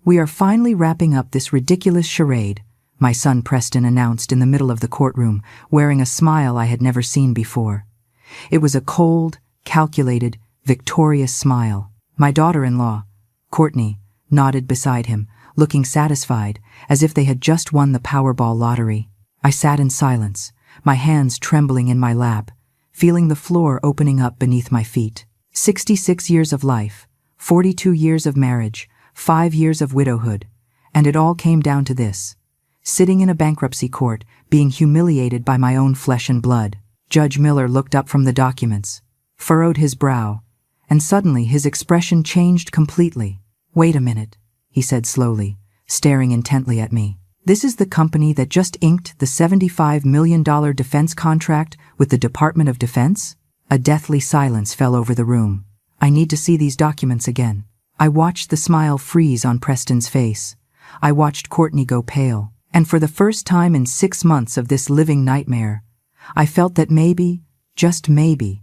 "We are finally wrapping up this ridiculous charade," my son Preston announced in the middle of the courtroom, wearing a smile I had never seen before. It was a cold, calculated, victorious smile. My daughter-in-law, Courtney, nodded beside him, looking satisfied, as if they had just won the Powerball lottery. I sat in silence, my hands trembling in my lap, feeling the floor opening up beneath my feet. 66 years of life, 42 years of marriage, 5 years of widowhood, and it all came down to this: sitting in a bankruptcy court, being humiliated by my own flesh and blood. Judge Miller looked up from the documents, furrowed his brow, and suddenly his expression changed completely. "Wait a minute," he said slowly, staring intently at me. "This is the company that just inked the $75 million defense contract with the Department of Defense?" A deathly silence fell over the room. "I need to see these documents again." I watched the smile freeze on Preston's face. I watched Courtney go pale. And for the first time in 6 months of this living nightmare, I felt that maybe, just maybe,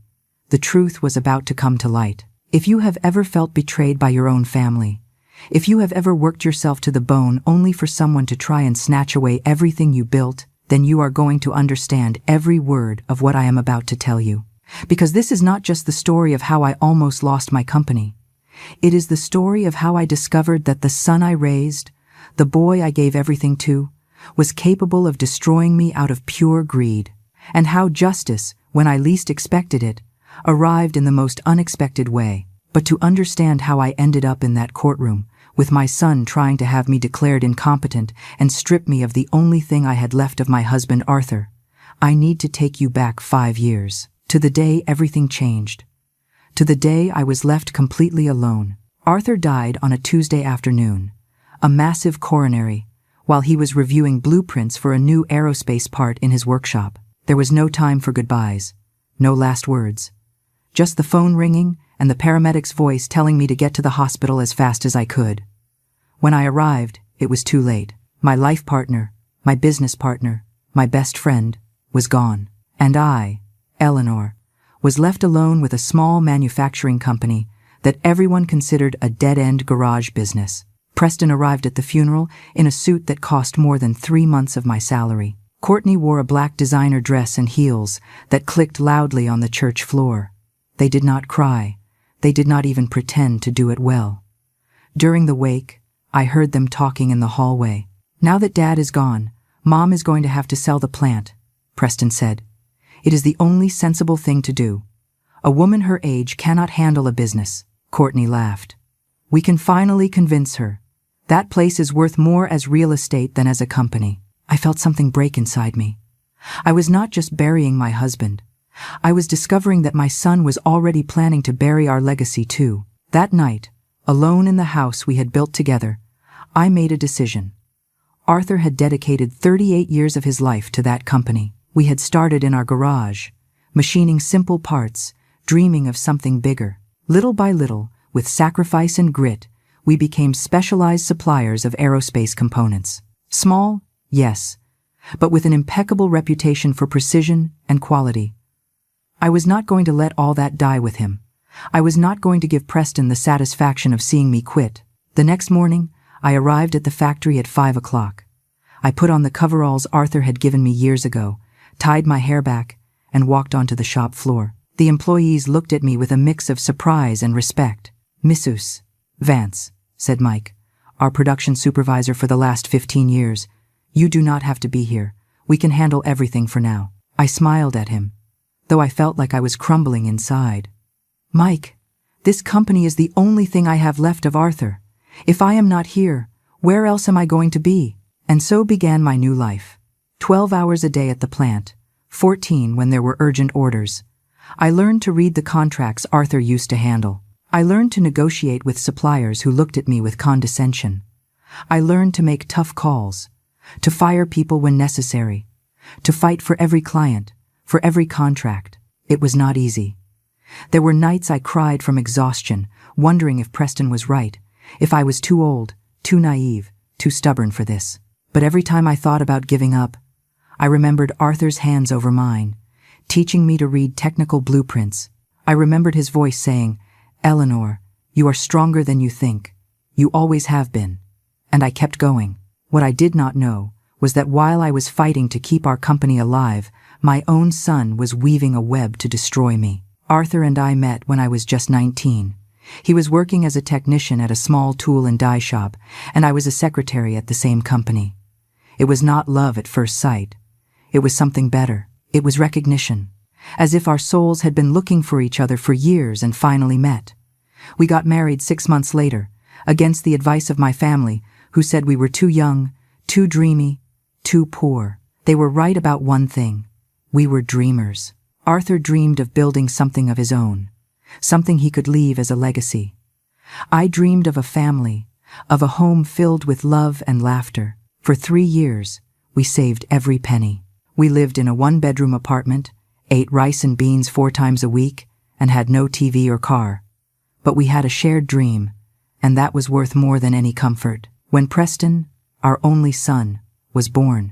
the truth was about to come to light. If you have ever felt betrayed by your own family, if you have ever worked yourself to the bone only for someone to try and snatch away everything you built, then you are going to understand every word of what I am about to tell you. Because this is not just the story of how I almost lost my company. It is the story of how I discovered that the son I raised, the boy I gave everything to, was capable of destroying me out of pure greed, and how justice, when I least expected it, arrived in the most unexpected way. But to understand how I ended up in that courtroom, with my son trying to have me declared incompetent and strip me of the only thing I had left of my husband Arthur, I need to take you back 5 years, to the day everything changed, to the day I was left completely alone. Arthur died on a Tuesday afternoon, a massive coronary, while he was reviewing blueprints for a new aerospace part in his workshop. There was no time for goodbyes, no last words. Just the phone ringing and the paramedic's voice telling me to get to the hospital as fast as I could. When I arrived, it was too late. My life partner, my business partner, my best friend, was gone. And I, Eleanor, was left alone with a small manufacturing company that everyone considered a dead-end garage business. Preston arrived at the funeral in a suit that cost more than 3 months of my salary. Courtney wore a black designer dress and heels that clicked loudly on the church floor. They did not cry. They did not even pretend to do it well. During the wake, I heard them talking in the hallway. "Now that Dad is gone, Mom is going to have to sell the plant," Preston said. "It is the only sensible thing to do. A woman her age cannot handle a business." Courtney laughed. "We can finally convince her. That place is worth more as real estate than as a company." I felt something break inside me. I was not just burying my husband. I was discovering that my son was already planning to bury our legacy too. That night, alone in the house we had built together, I made a decision. Arthur had dedicated 38 years of his life to that company. We had started in our garage, machining simple parts, dreaming of something bigger. Little by little, with sacrifice and grit, we became specialized suppliers of aerospace components. Small, yes, but with an impeccable reputation for precision and quality. I was not going to let all that die with him. I was not going to give Preston the satisfaction of seeing me quit. The next morning, I arrived at the factory at 5 o'clock. I put on the coveralls Arthur had given me years ago, tied my hair back, and walked onto the shop floor. The employees looked at me with a mix of surprise and respect. "Mrs. Vance," said Mike, our production supervisor for the last 15 years, "you do not have to be here. We can handle everything for now." I smiled at him, though I felt like I was crumbling inside. "Mike, this company is the only thing I have left of Arthur. If I am not here, where else am I going to be?" And so began my new life. 12 hours a day at the plant, 14 when there were urgent orders. I learned to read the contracts Arthur used to handle. I learned to negotiate with suppliers who looked at me with condescension. I learned to make tough calls, to fire people when necessary, to fight for every client, for every contract. It was not easy. There were nights I cried from exhaustion, wondering if Preston was right, if I was too old, too naive, too stubborn for this. But every time I thought about giving up, I remembered Arthur's hands over mine, teaching me to read technical blueprints. I remembered his voice saying, "Eleanor, you are stronger than you think. You always have been. and I kept going. What I did not know was that while I was fighting to keep our company alive, my own son was weaving a web to destroy me. Arthur and I met when I was just 19. He was working as a technician at a small tool and die shop, and I was a secretary at the same company. It was not love at first sight. It was something better. It was recognition, as if our souls had been looking for each other for years and finally met. We got married 6 months later, against the advice of my family, who said we were too young, too dreamy, too poor. They were right about one thing. We were dreamers. Arthur dreamed of building something of his own, something he could leave as a legacy. I dreamed of a family, of a home filled with love and laughter. For 3 years, we saved every penny. We lived in a 1-bedroom apartment, ate rice and beans 4 times a week, and had no TV or car. But we had a shared dream, and that was worth more than any comfort. When Preston, our only son, was born,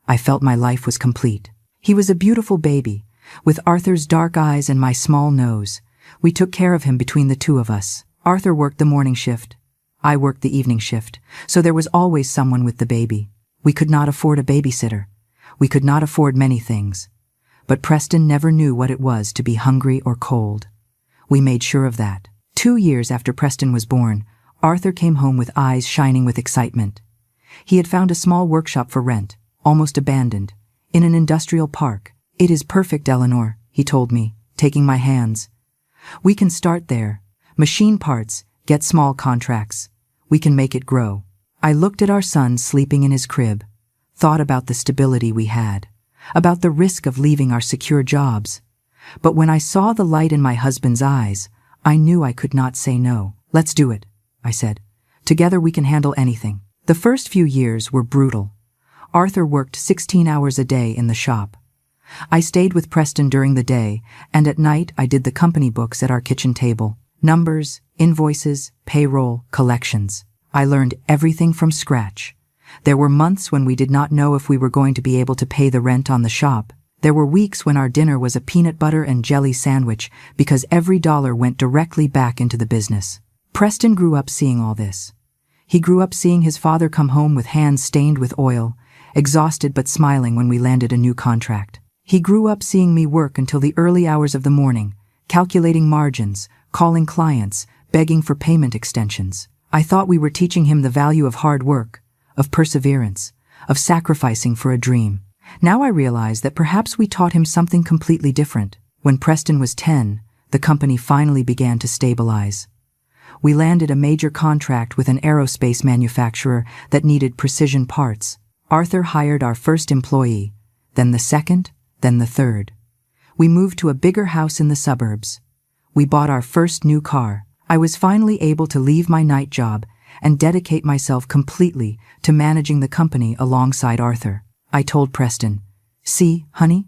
I felt my life was complete. He was a beautiful baby, with Arthur's dark eyes and my small nose. We took care of him between the two of us. Arthur worked the morning shift. I worked the evening shift, so there was always someone with the baby. We could not afford a babysitter. We could not afford many things. But Preston never knew what it was to be hungry or cold. We made sure of that. 2 years after Preston was born, Arthur came home with eyes shining with excitement. He had found a small workshop for rent, almost abandoned, in an industrial park. "It is perfect, Eleanor," he told me, taking my hands. "We can start there. Machine parts, get small contracts. We can make it grow." I looked at our son sleeping in his crib, thought about the stability we had, about the risk of leaving our secure jobs. But when I saw the light in my husband's eyes, I knew I could not say no. "Let's do it," I said. "Together we can handle anything." The first few years were brutal. Arthur worked 16 hours a day in the shop. I stayed with Preston during the day, and at night I did the company books at our kitchen table. Numbers, invoices, payroll, collections. I learned everything from scratch. There were months when we did not know if we were going to be able to pay the rent on the shop. There were weeks when our dinner was a peanut butter and jelly sandwich because every dollar went directly back into the business. Preston grew up seeing all this. He grew up seeing his father come home with hands stained with oil, exhausted but smiling when we landed a new contract. He grew up seeing me work until the early hours of the morning, calculating margins, calling clients, begging for payment extensions. I thought we were teaching him the value of hard work, of perseverance, of sacrificing for a dream. Now I realize that perhaps we taught him something completely different. When Preston was 10, the company finally began to stabilize. We landed a major contract with an aerospace manufacturer that needed precision parts. Arthur hired our first employee, then the second, then the third. We moved to a bigger house in the suburbs. We bought our first new car. I was finally able to leave my night job and dedicate myself completely to managing the company alongside Arthur. I told Preston, "See, honey,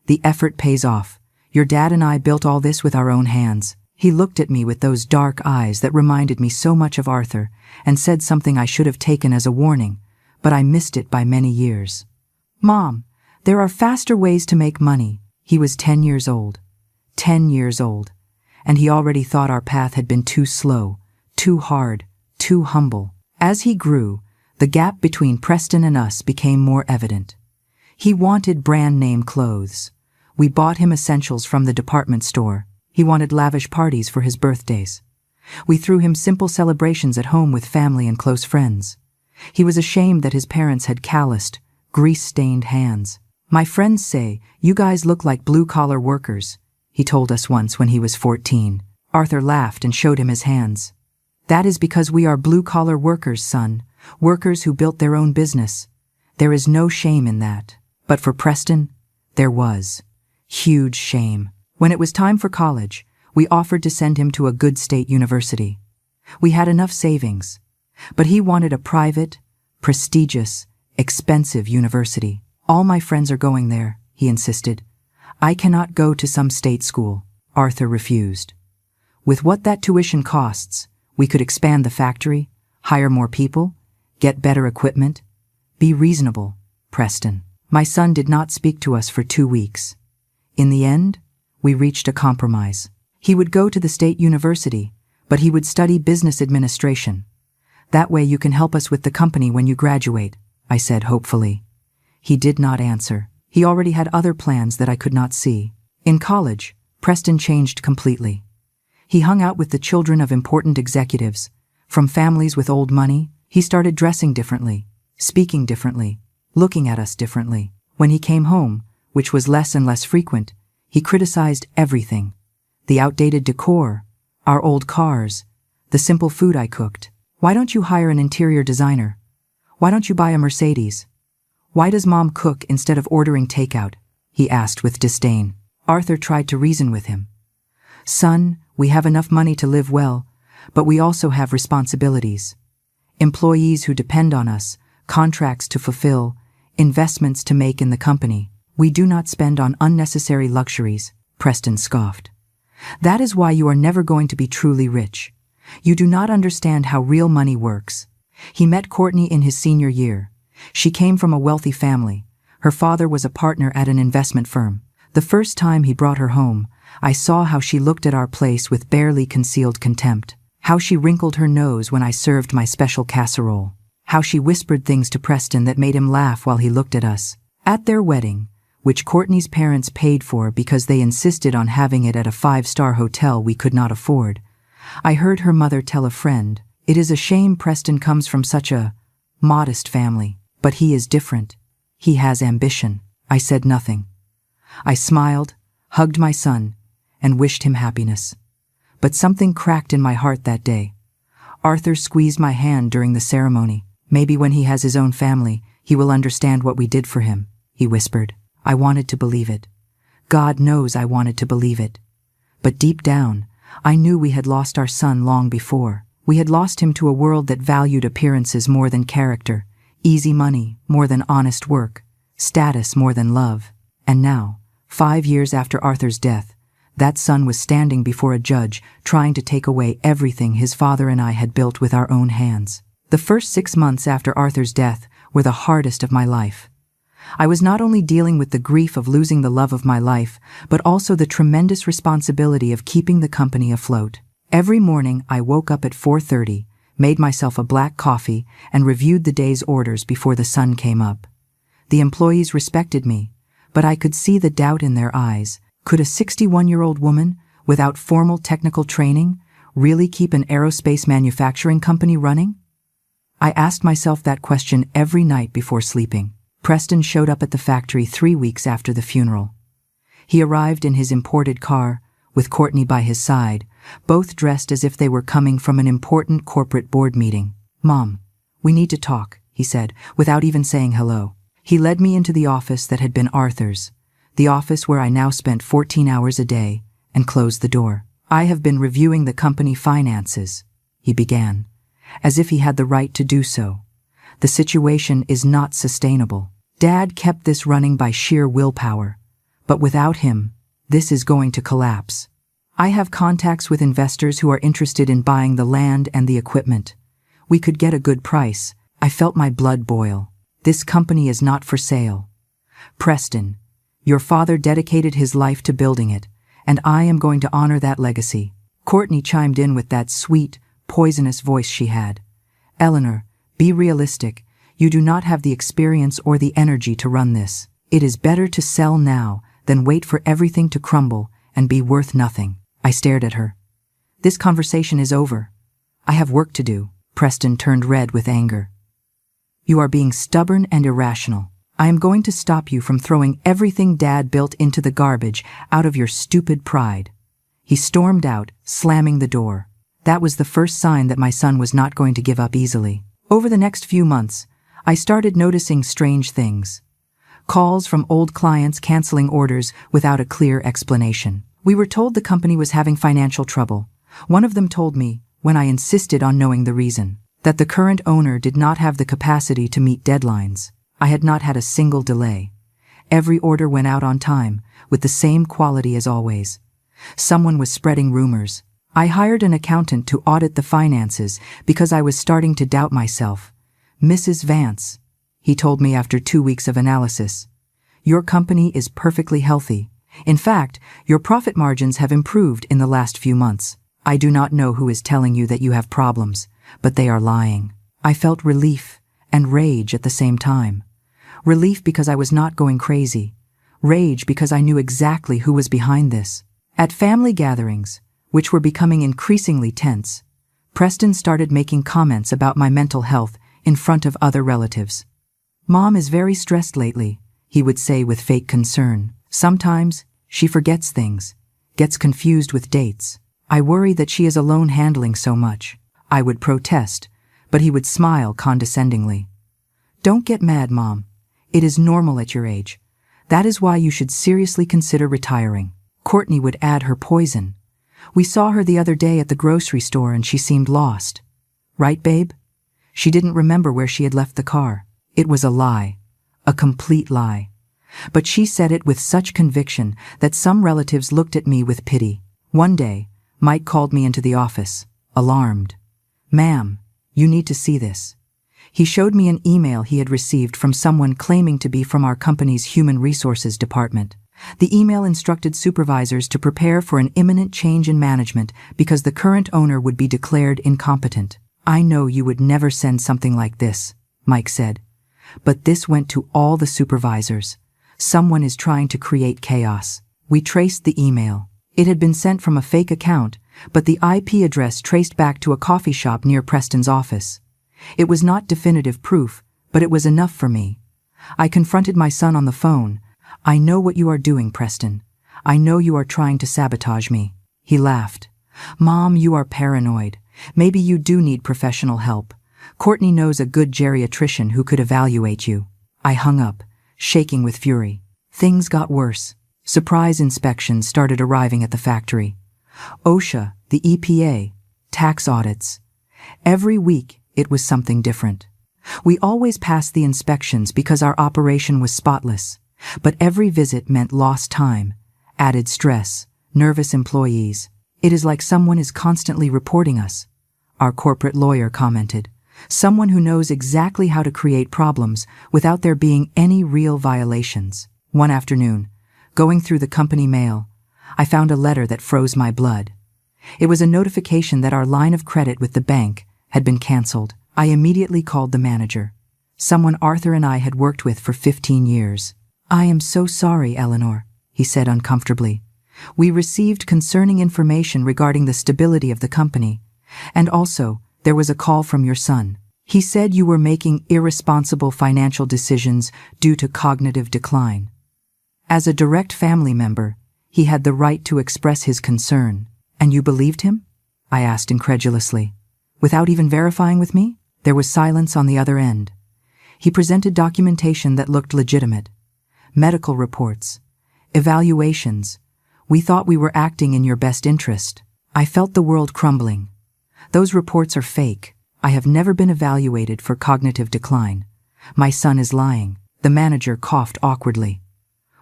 the effort pays off. Your dad and I built all this with our own hands." He looked at me with those dark eyes that reminded me so much of Arthur and said something I should have taken as a warning, but I missed it by many years. "Mom, there are faster ways to make money." He was 10 years old. 10 years old. And he already thought our path had been too slow, too hard, too humble. As he grew, the gap between Preston and us became more evident. He wanted brand-name clothes. We bought him essentials from the department store. He wanted lavish parties for his birthdays. We threw him simple celebrations at home with family and close friends. He was ashamed that his parents had calloused, grease-stained hands. "My friends say, you guys look like blue-collar workers," he told us once when he was 14. Arthur laughed and showed him his hands. "That is because we are blue-collar workers, son, workers who built their own business. There is no shame in that." But for Preston, there was. Huge shame. When it was time for college, we offered to send him to a good state university. We had enough savings, but he wanted a private, prestigious, expensive university. "All my friends are going there," he insisted. "I cannot go to some state school." Arthur refused. With what that tuition costs, we could expand the factory, hire more people, get better equipment. Be reasonable, Preston. My son did not speak to us for 2 weeks. In the end, we reached a compromise. He would go to the state university, but he would study business administration. That way you can help us with the company when you graduate, I said hopefully. He did not answer. He already had other plans that I could not see. In college, Preston changed completely. He hung out with the children of important executives. From families with old money, he started dressing differently, speaking differently, looking at us differently. When he came home, which was less and less frequent, he criticized everything. The outdated decor, our old cars, the simple food I cooked. Why don't you hire an interior designer? Why don't you buy a Mercedes? Why does Mom cook instead of ordering takeout? He asked with disdain. Arthur tried to reason with him. Son, we have enough money to live well, but we also have responsibilities. Employees who depend on us, contracts to fulfill, investments to make in the company. We do not spend on unnecessary luxuries, Preston scoffed. That is why you are never going to be truly rich. You do not understand how real money works. He met Courtney in his senior year. She came from a wealthy family. Her father was a partner at an investment firm. The first time he brought her home, I saw how she looked at our place with barely concealed contempt. How she wrinkled her nose when I served my special casserole. How she whispered things to Preston that made him laugh while he looked at us. At their wedding, which Courtney's parents paid for because they insisted on having it at a 5-star hotel we could not afford, I heard her mother tell a friend, "It is a shame Preston comes from such a modest family, but he is different. He has ambition." I said nothing. I smiled, hugged my son, and wished him happiness. But something cracked in my heart that day. Arthur squeezed my hand during the ceremony. Maybe when he has his own family, he will understand what we did for him, he whispered. I wanted to believe it. God knows I wanted to believe it. But deep down, I knew we had lost our son long before. We had lost him to a world that valued appearances more than character, easy money more than honest work, status more than love. And now, 5 years after Arthur's death, that son was standing before a judge trying to take away everything his father and I had built with our own hands. The first 6 months after Arthur's death were the hardest of my life. I was not only dealing with the grief of losing the love of my life, but also the tremendous responsibility of keeping the company afloat. Every morning I woke up at 4:30, made myself a black coffee, and reviewed the day's orders before the sun came up. The employees respected me, but I could see the doubt in their eyes. Could a 61-year-old woman, without formal technical training, really keep an aerospace manufacturing company running? I asked myself that question every night before sleeping. Preston showed up at the factory 3 weeks after the funeral. He arrived in his imported car, with Courtney by his side, both dressed as if they were coming from an important corporate board meeting. Mom, we need to talk, he said, without even saying hello. He led me into the office that had been Arthur's, the office where I now spent 14 hours a day, and closed the door. I have been reviewing the company finances, he began, as if he had the right to do so. The situation is not sustainable. Dad kept this running by sheer willpower, but without him, this is going to collapse. I have contacts with investors who are interested in buying the land and the equipment. We could get a good price. I felt my blood boil. This company is not for sale. Preston, your father dedicated his life to building it, and I am going to honor that legacy. Courtney chimed in with that sweet, poisonous voice she had. Eleanor, be realistic. You do not have the experience or the energy to run this. It is better to sell now than wait for everything to crumble and be worth nothing. I stared at her. This conversation is over. I have work to do. Preston turned red with anger. You are being stubborn and irrational. I am going to stop you from throwing everything Dad built into the garbage out of your stupid pride. He stormed out, slamming the door. That was the first sign that my son was not going to give up easily. Over the next few months, I started noticing strange things. Calls from old clients canceling orders without a clear explanation. We were told the company was having financial trouble. One of them told me, when I insisted on knowing the reason, that the current owner did not have the capacity to meet deadlines. I had not had a single delay. Every order went out on time, with the same quality as always. Someone was spreading rumors. I hired an accountant to audit the finances because I was starting to doubt myself. Mrs. Vance, he told me after 2 weeks of analysis, your company is perfectly healthy. In fact, your profit margins have improved in the last few months. I do not know who is telling you that you have problems, but they are lying. I felt relief and rage at the same time. Relief because I was not going crazy. Rage because I knew exactly who was behind this. At family gatherings, which were becoming increasingly tense, Preston started making comments about my mental health in front of other relatives. "Mom is very stressed lately," he would say with fake concern. "Sometimes she forgets things, gets confused with dates. I worry that she is alone handling so much." I would protest, but he would smile condescendingly. "Don't get mad, Mom. It is normal at your age. That is why you should seriously consider retiring." Courtney would add her poison. "We saw her the other day at the grocery store and she seemed lost. Right, babe? She didn't remember where she had left the car." It was a lie. A complete lie. But she said it with such conviction that some relatives looked at me with pity. One day, Mike called me into the office, alarmed. "Ma'am, you need to see this." He showed me an email he had received from someone claiming to be from our company's human resources department. The email instructed supervisors to prepare for an imminent change in management because the current owner would be declared incompetent. "I know you would never send something like this," Mike said. "But this went to all the supervisors. Someone is trying to create chaos." We traced the email. It had been sent from a fake account, but the IP address traced back to a coffee shop near Preston's office. It was not definitive proof, but it was enough for me. I confronted my son on the phone. "I know what you are doing, Preston. I know you are trying to sabotage me." He laughed. "Mom, you are paranoid. Maybe you do need professional help. Courtney knows a good geriatrician who could evaluate you." I hung up, shaking with fury. Things got worse. Surprise inspections started arriving at the factory. OSHA, the EPA, tax audits. Every week, it was something different. We always passed the inspections because our operation was spotless, but every visit meant lost time, added stress, nervous employees. "It is like someone is constantly reporting us," our corporate lawyer commented. "Someone who knows exactly how to create problems without there being any real violations." One afternoon, going through the company mail, I found a letter that froze my blood. It was a notification that our line of credit with the bank had been canceled. I immediately called the manager, someone Arthur and I had worked with for 15 years. "I am so sorry, Eleanor," he said uncomfortably. "We received concerning information regarding the stability of the company, and also there was a call from your son. He said you were making irresponsible financial decisions due to cognitive decline." As a direct family member, he had the right to express his concern. "And you believed him?" I asked incredulously. "Without even verifying with me?" There was silence on the other end. He presented documentation that looked legitimate. Medical reports, evaluations. "We thought we were acting in your best interest." I felt the world crumbling. "Those reports are fake. I have never been evaluated for cognitive decline. My son is lying." The manager coughed awkwardly.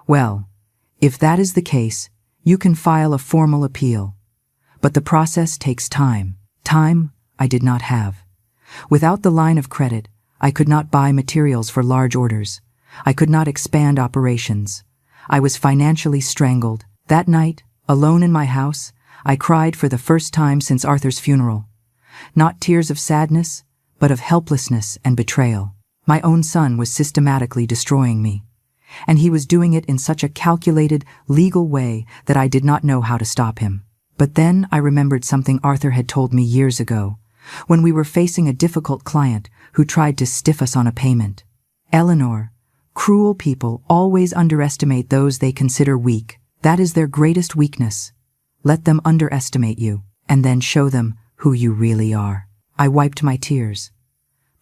"Well, if that is the case, you can file a formal appeal. But the process takes time. Time I did not have. Without the line of credit, I could not buy materials for large orders. I could not expand operations. I was financially strangled. That night, alone in my house, I cried for the first time since Arthur's funeral. Not tears of sadness, but of helplessness and betrayal. My own son was systematically destroying me. And he was doing it in such a calculated, legal way that I did not know how to stop him. But then I remembered something Arthur had told me years ago, when we were facing a difficult client who tried to stiff us on a payment. "Eleanor, cruel people always underestimate those they consider weak. That is their greatest weakness. Let them underestimate you, and then show them who you really are." I wiped my tears.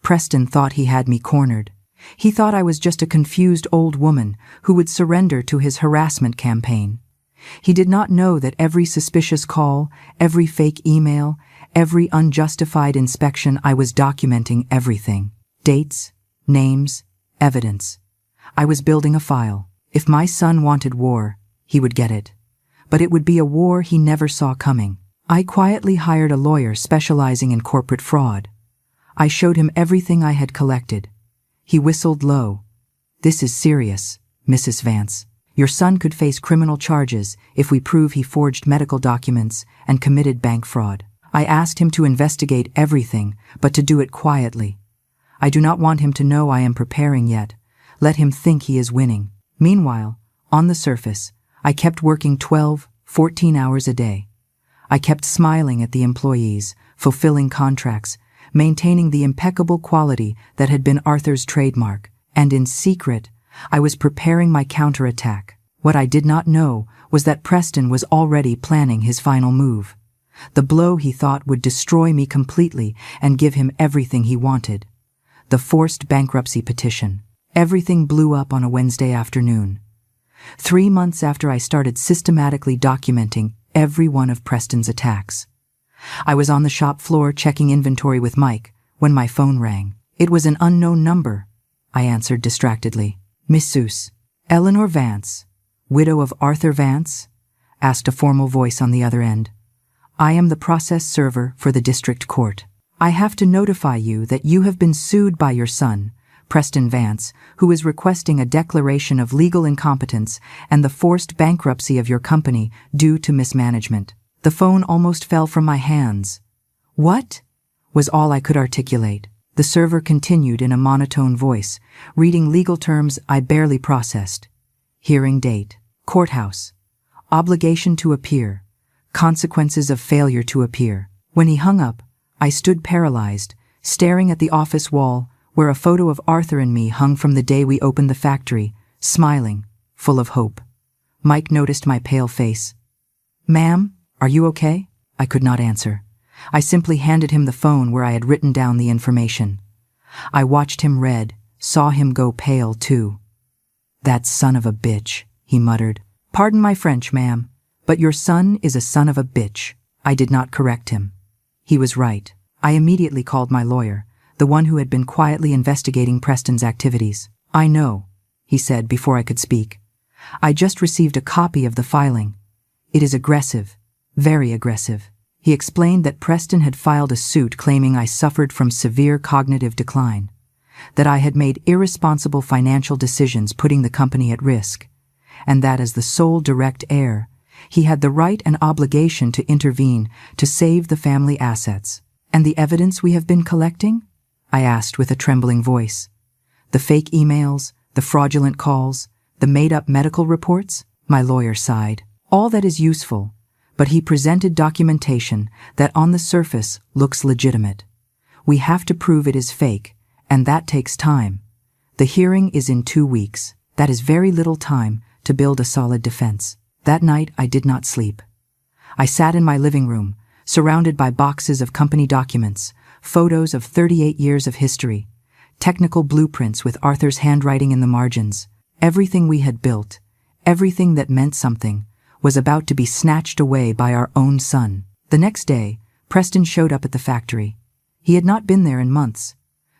Preston thought he had me cornered. He thought I was just a confused old woman who would surrender to his harassment campaign. He did not know that every suspicious call, every fake email, every unjustified inspection, I was documenting everything. Dates, names, evidence. I was building a file. If my son wanted war, he would get it. But it would be a war he never saw coming. I quietly hired a lawyer specializing in corporate fraud. I showed him everything I had collected. He whistled low. "This is serious, Mrs. Vance. Your son could face criminal charges if we prove he forged medical documents and committed bank fraud." I asked him to investigate everything, but to do it quietly. I do not want him to know I am preparing yet. Let him think he is winning. Meanwhile, on the surface, I kept working 12, 14 hours a day. I kept smiling at the employees, fulfilling contracts, maintaining the impeccable quality that had been Arthur's trademark, and in secret, I was preparing my counterattack. What I did not know was that Preston was already planning his final move. The blow he thought would destroy me completely and give him everything he wanted. The forced bankruptcy petition. Everything blew up on a Wednesday afternoon. 3 months after I started systematically documenting every one of Preston's attacks. I was on the shop floor checking inventory with Mike when my phone rang. It was an unknown number. I answered distractedly. "Mrs. Eleanor Vance, widow of Arthur Vance?" asked a formal voice on the other end. "I am the process server for the district court. I have to notify you that you have been sued by your son, Preston Vance, who is requesting a declaration of legal incompetence and the forced bankruptcy of your company due to mismanagement." The phone almost fell from my hands. "What?" was all I could articulate. The server continued in a monotone voice, reading legal terms I barely processed. Hearing date, courthouse, obligation to appear, consequences of failure to appear. When he hung up, I stood paralyzed, staring at the office wall where a photo of Arthur and me hung from the day we opened the factory, smiling, full of hope. Mike noticed my pale face. "Ma'am, are you okay?" I could not answer. I simply handed him the phone where I had written down the information. I watched him read, saw him go pale too. "That son of a bitch," he muttered. "Pardon my French, ma'am, but your son is a son of a bitch." I did not correct him. He was right. I immediately called my lawyer, the one who had been quietly investigating Preston's activities. "I know," he said before I could speak. "I just received a copy of the filing. It is aggressive, very aggressive." He explained that Preston had filed a suit claiming I suffered from severe cognitive decline, that I had made irresponsible financial decisions putting the company at risk, and that as the sole direct heir, he had the right and obligation to intervene to save the family assets. "And the evidence we have been collecting?" I asked with a trembling voice. "The fake emails, the fraudulent calls, the made-up medical reports?" My lawyer sighed. "All that is useful, but he presented documentation that on the surface looks legitimate. We have to prove it is fake, and that takes time. The hearing is in 2 weeks. That is very little time to build a solid defense." That night I did not sleep. I sat in my living room, surrounded by boxes of company documents, photos of 38 years of history, technical blueprints with Arthur's handwriting in the margins. Everything we had built, everything that meant something, was about to be snatched away by our own son. The next day, Preston showed up at the factory. He had not been there in months,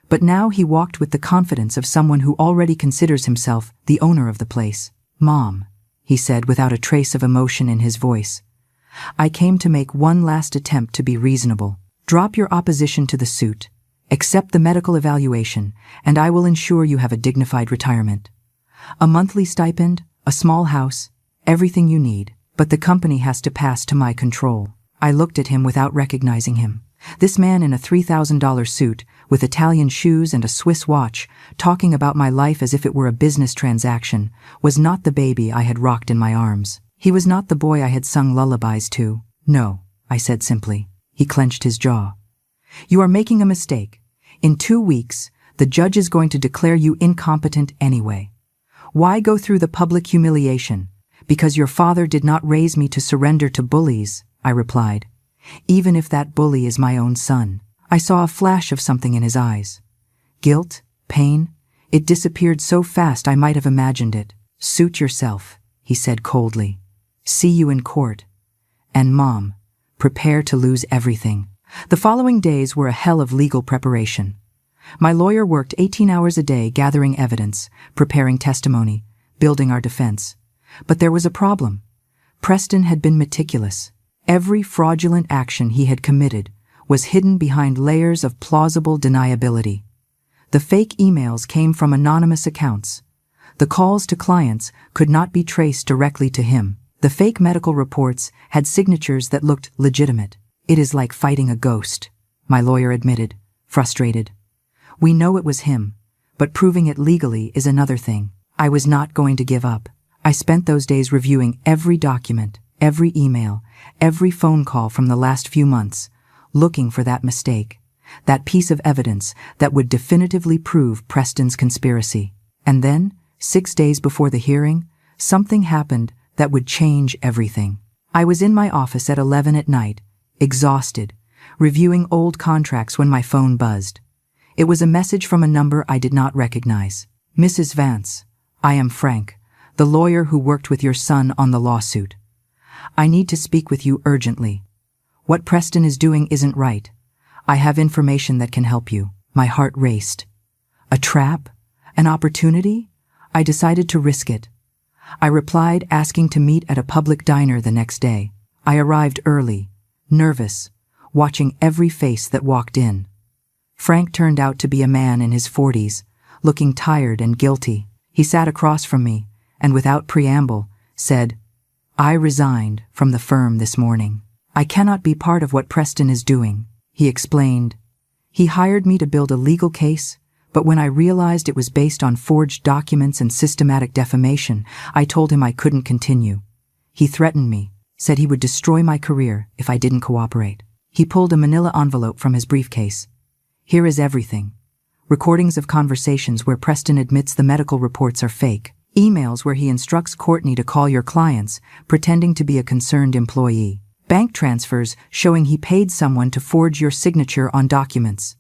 but now he walked with the confidence of someone who already considers himself the owner of the place. "Mom," he said without a trace of emotion in his voice, "I came to make one last attempt to be reasonable. Drop your opposition to the suit, accept the medical evaluation, and I will ensure you have a dignified retirement. A monthly stipend, a small house, everything you need, but the company has to pass to my control." I looked at him without recognizing him. This man in a $3,000 suit, with Italian shoes and a Swiss watch, talking about my life as if it were a business transaction, was not the baby I had rocked in my arms. He was not the boy I had sung lullabies to. "No," I said simply. He clenched his jaw. "You are making a mistake. In 2 weeks, the judge is going to declare you incompetent anyway. Why go through the public humiliation? Because your father did not raise me to surrender to bullies," I replied. "Even if that bully is my own son." I saw a flash of something in his eyes. Guilt, pain, it disappeared so fast I might have imagined it. "Suit yourself," he said coldly. "See you in court. And Mom, prepare to lose everything." The following days were a hell of legal preparation. My lawyer worked 18 hours a day gathering evidence, preparing testimony, building our defense. But there was a problem. Preston had been meticulous. Every fraudulent action he had committed was hidden behind layers of plausible deniability. The fake emails came from anonymous accounts. The calls to clients could not be traced directly to him. The fake medical reports had signatures that looked legitimate. "It is like fighting a ghost," my lawyer admitted, frustrated. We know it was him, but proving it legally is another thing. I was not going to give up. I spent those days reviewing every document, every email, every phone call from the last few months, looking for that mistake, that piece of evidence that would definitively prove Preston's conspiracy. And then, 6 days before the hearing, something happened that would change everything. I was in my office at 11 at night, exhausted, reviewing old contracts when my phone buzzed. It was a message from a number I did not recognize. "Mrs. Vance, I am Frank, the lawyer who worked with your son on the lawsuit. I need to speak with you urgently. What Preston is doing isn't right. I have information that can help you." My heart raced. A trap? An opportunity? I decided to risk it. I replied asking to meet at a public diner the next day. I arrived early, nervous, watching every face that walked in. Frank turned out to be a man in his 40s, looking tired and guilty. He sat across from me, and without preamble, said, "I resigned from the firm this morning. I cannot be part of what Preston is doing," he explained. "He hired me to build a legal case, but when I realized it was based on forged documents and systematic defamation, I told him I couldn't continue. He threatened me, said he would destroy my career if I didn't cooperate." He pulled a manila envelope from his briefcase. "Here is everything. Recordings of conversations where Preston admits the medical reports are fake. Emails where he instructs Courtney to call your clients, pretending to be a concerned employee. Bank transfers showing he paid someone to forge your signature on documents.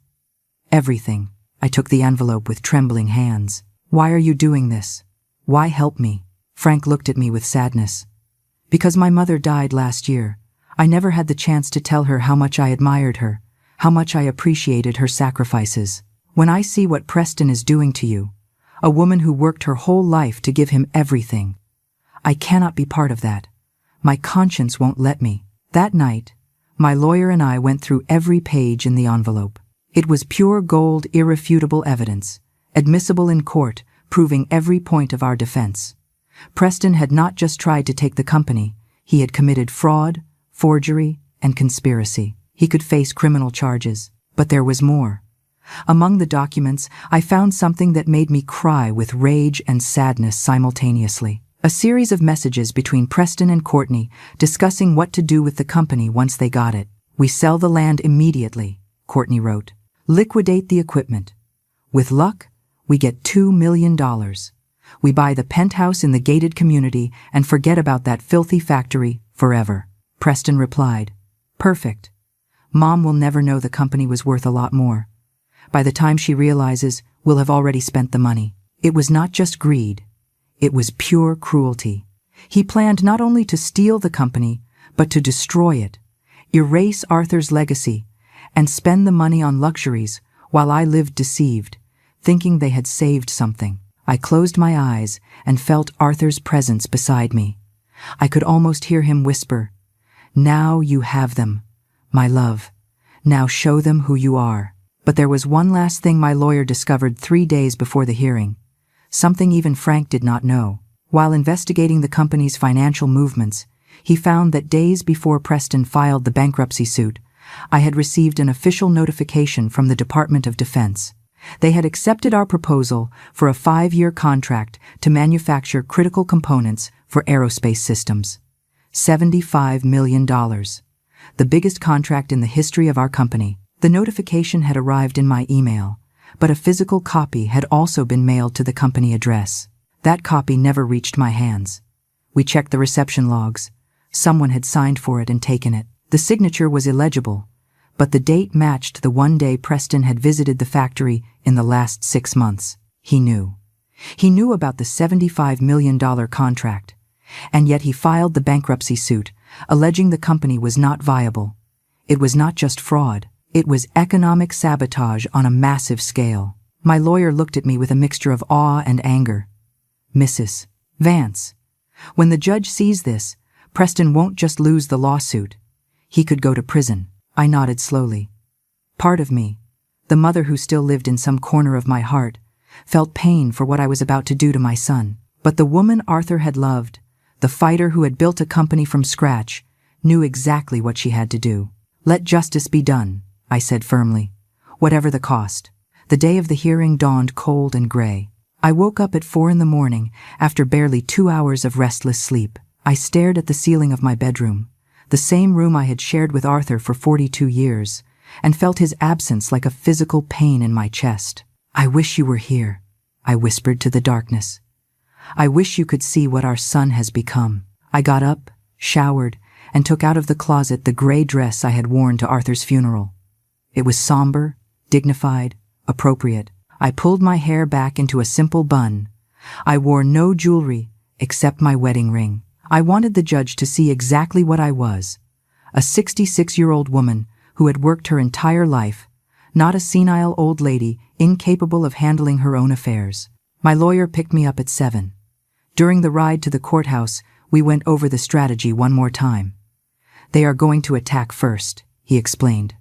Everything." I took the envelope with trembling hands. "Why are you doing this? Why help me?" Frank looked at me with sadness. "Because my mother died last year. I never had the chance to tell her how much I admired her, how much I appreciated her sacrifices. When I see what Preston is doing to you, a woman who worked her whole life to give him everything, I cannot be part of that. My conscience won't let me." That night, my lawyer and I went through every page in the envelope. It was pure gold, irrefutable evidence, admissible in court, proving every point of our defense. Preston had not just tried to take the company, he had committed fraud, forgery, and conspiracy. He could face criminal charges, but there was more. Among the documents, I found something that made me cry with rage and sadness simultaneously. A series of messages between Preston and Courtney discussing what to do with the company once they got it. "We sell the land immediately," Courtney wrote. "Liquidate the equipment. With luck, we get $2 million. We buy the penthouse in the gated community and forget about that filthy factory forever." Preston replied, "Perfect. Mom will never know the company was worth a lot more. By the time she realizes, we'll have already spent the money." It was not just greed. It was pure cruelty. He planned not only to steal the company, but to destroy it, erase Arthur's legacy, and spend the money on luxuries while I lived deceived, thinking they had saved something. I closed my eyes and felt Arthur's presence beside me. I could almost hear him whisper, "Now you have them, my love. Now show them who you are." But there was one last thing my lawyer discovered 3 days before the hearing, something even Frank did not know. While investigating the company's financial movements, he found that days before Preston filed the bankruptcy suit, I had received an official notification from the Department of Defense. They had accepted our proposal for a 5-year contract to manufacture critical components for aerospace systems. $75 million. The biggest contract in the history of our company. The notification had arrived in my email, but a physical copy had also been mailed to the company address. That copy never reached my hands. We checked the reception logs. Someone had signed for it and taken it. The signature was illegible, but the date matched the one day Preston had visited the factory in the last 6 months. He knew. He knew about the $75 million contract, and yet he filed the bankruptcy suit, alleging the company was not viable. It was not just fraud. It was economic sabotage on a massive scale. My lawyer looked at me with a mixture of awe and anger. "Mrs. Vance, when the judge sees this, Preston won't just lose the lawsuit. He could go to prison." I nodded slowly. Part of me, the mother who still lived in some corner of my heart, felt pain for what I was about to do to my son. But the woman Arthur had loved, the fighter who had built a company from scratch, knew exactly what she had to do. "Let justice be done," I said firmly. "Whatever the cost." The day of the hearing dawned cold and gray. I woke up at 4 in the morning after barely 2 hours of restless sleep. I stared at the ceiling of my bedroom, the same room I had shared with Arthur for 42 years, and felt his absence like a physical pain in my chest. "I wish you were here," I whispered to the darkness. "I wish you could see what our son has become." I got up, showered, and took out of the closet the gray dress I had worn to Arthur's funeral. It was somber, dignified, appropriate. I pulled my hair back into a simple bun. I wore no jewelry except my wedding ring. I wanted the judge to see exactly what I was, a 66-year-old woman who had worked her entire life, not a senile old lady incapable of handling her own affairs. My lawyer picked me up at 7. During the ride to the courthouse, we went over the strategy one more time. "They are going to attack first," he explained.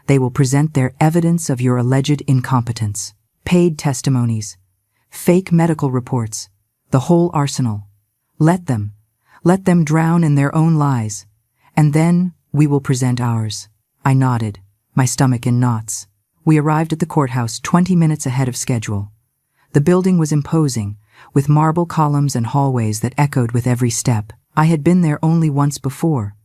"They will present their evidence of your alleged incompetence. Paid testimonies, fake medical reports, the whole arsenal. Let them drown in their own lies, and then we will present ours." I nodded, my stomach in knots. We arrived at the courthouse 20 minutes ahead of schedule. The building was imposing, with marble columns and hallways that echoed with every step. I had been there only once before,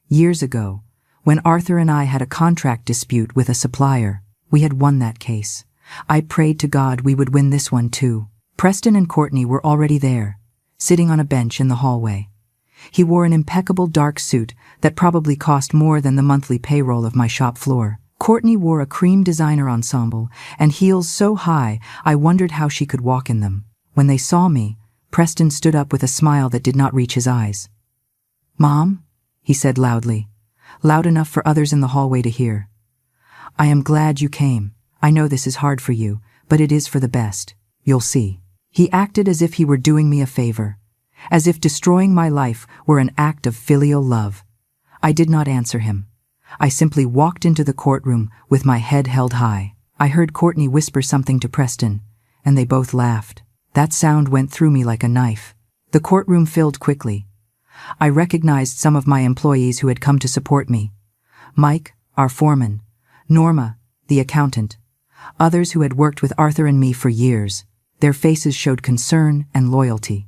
years ago, when Arthur and I had a contract dispute with a supplier. We had won that case. I prayed to God we would win this one too. Preston and Courtney were already there, sitting on a bench in the hallway. He wore an impeccable dark suit that probably cost more than the monthly payroll of my shop floor. Courtney wore a cream designer ensemble and heels so high I wondered how she could walk in them. When they saw me, Preston stood up with a smile that did not reach his eyes. "Mom," he said loudly, loud enough for others in the hallway to hear. "I am glad you came. I know this is hard for you, but it is for the best. You'll see." He acted as if he were doing me a favor, as if destroying my life were an act of filial love. I did not answer him. I simply walked into the courtroom with my head held high. I heard Courtney whisper something to Preston, and they both laughed. That sound went through me like a knife. The courtroom filled quickly. I recognized some of my employees who had come to support me. Mike, our foreman, Norma, the accountant, others who had worked with Arthur and me for years. Their faces showed concern and loyalty.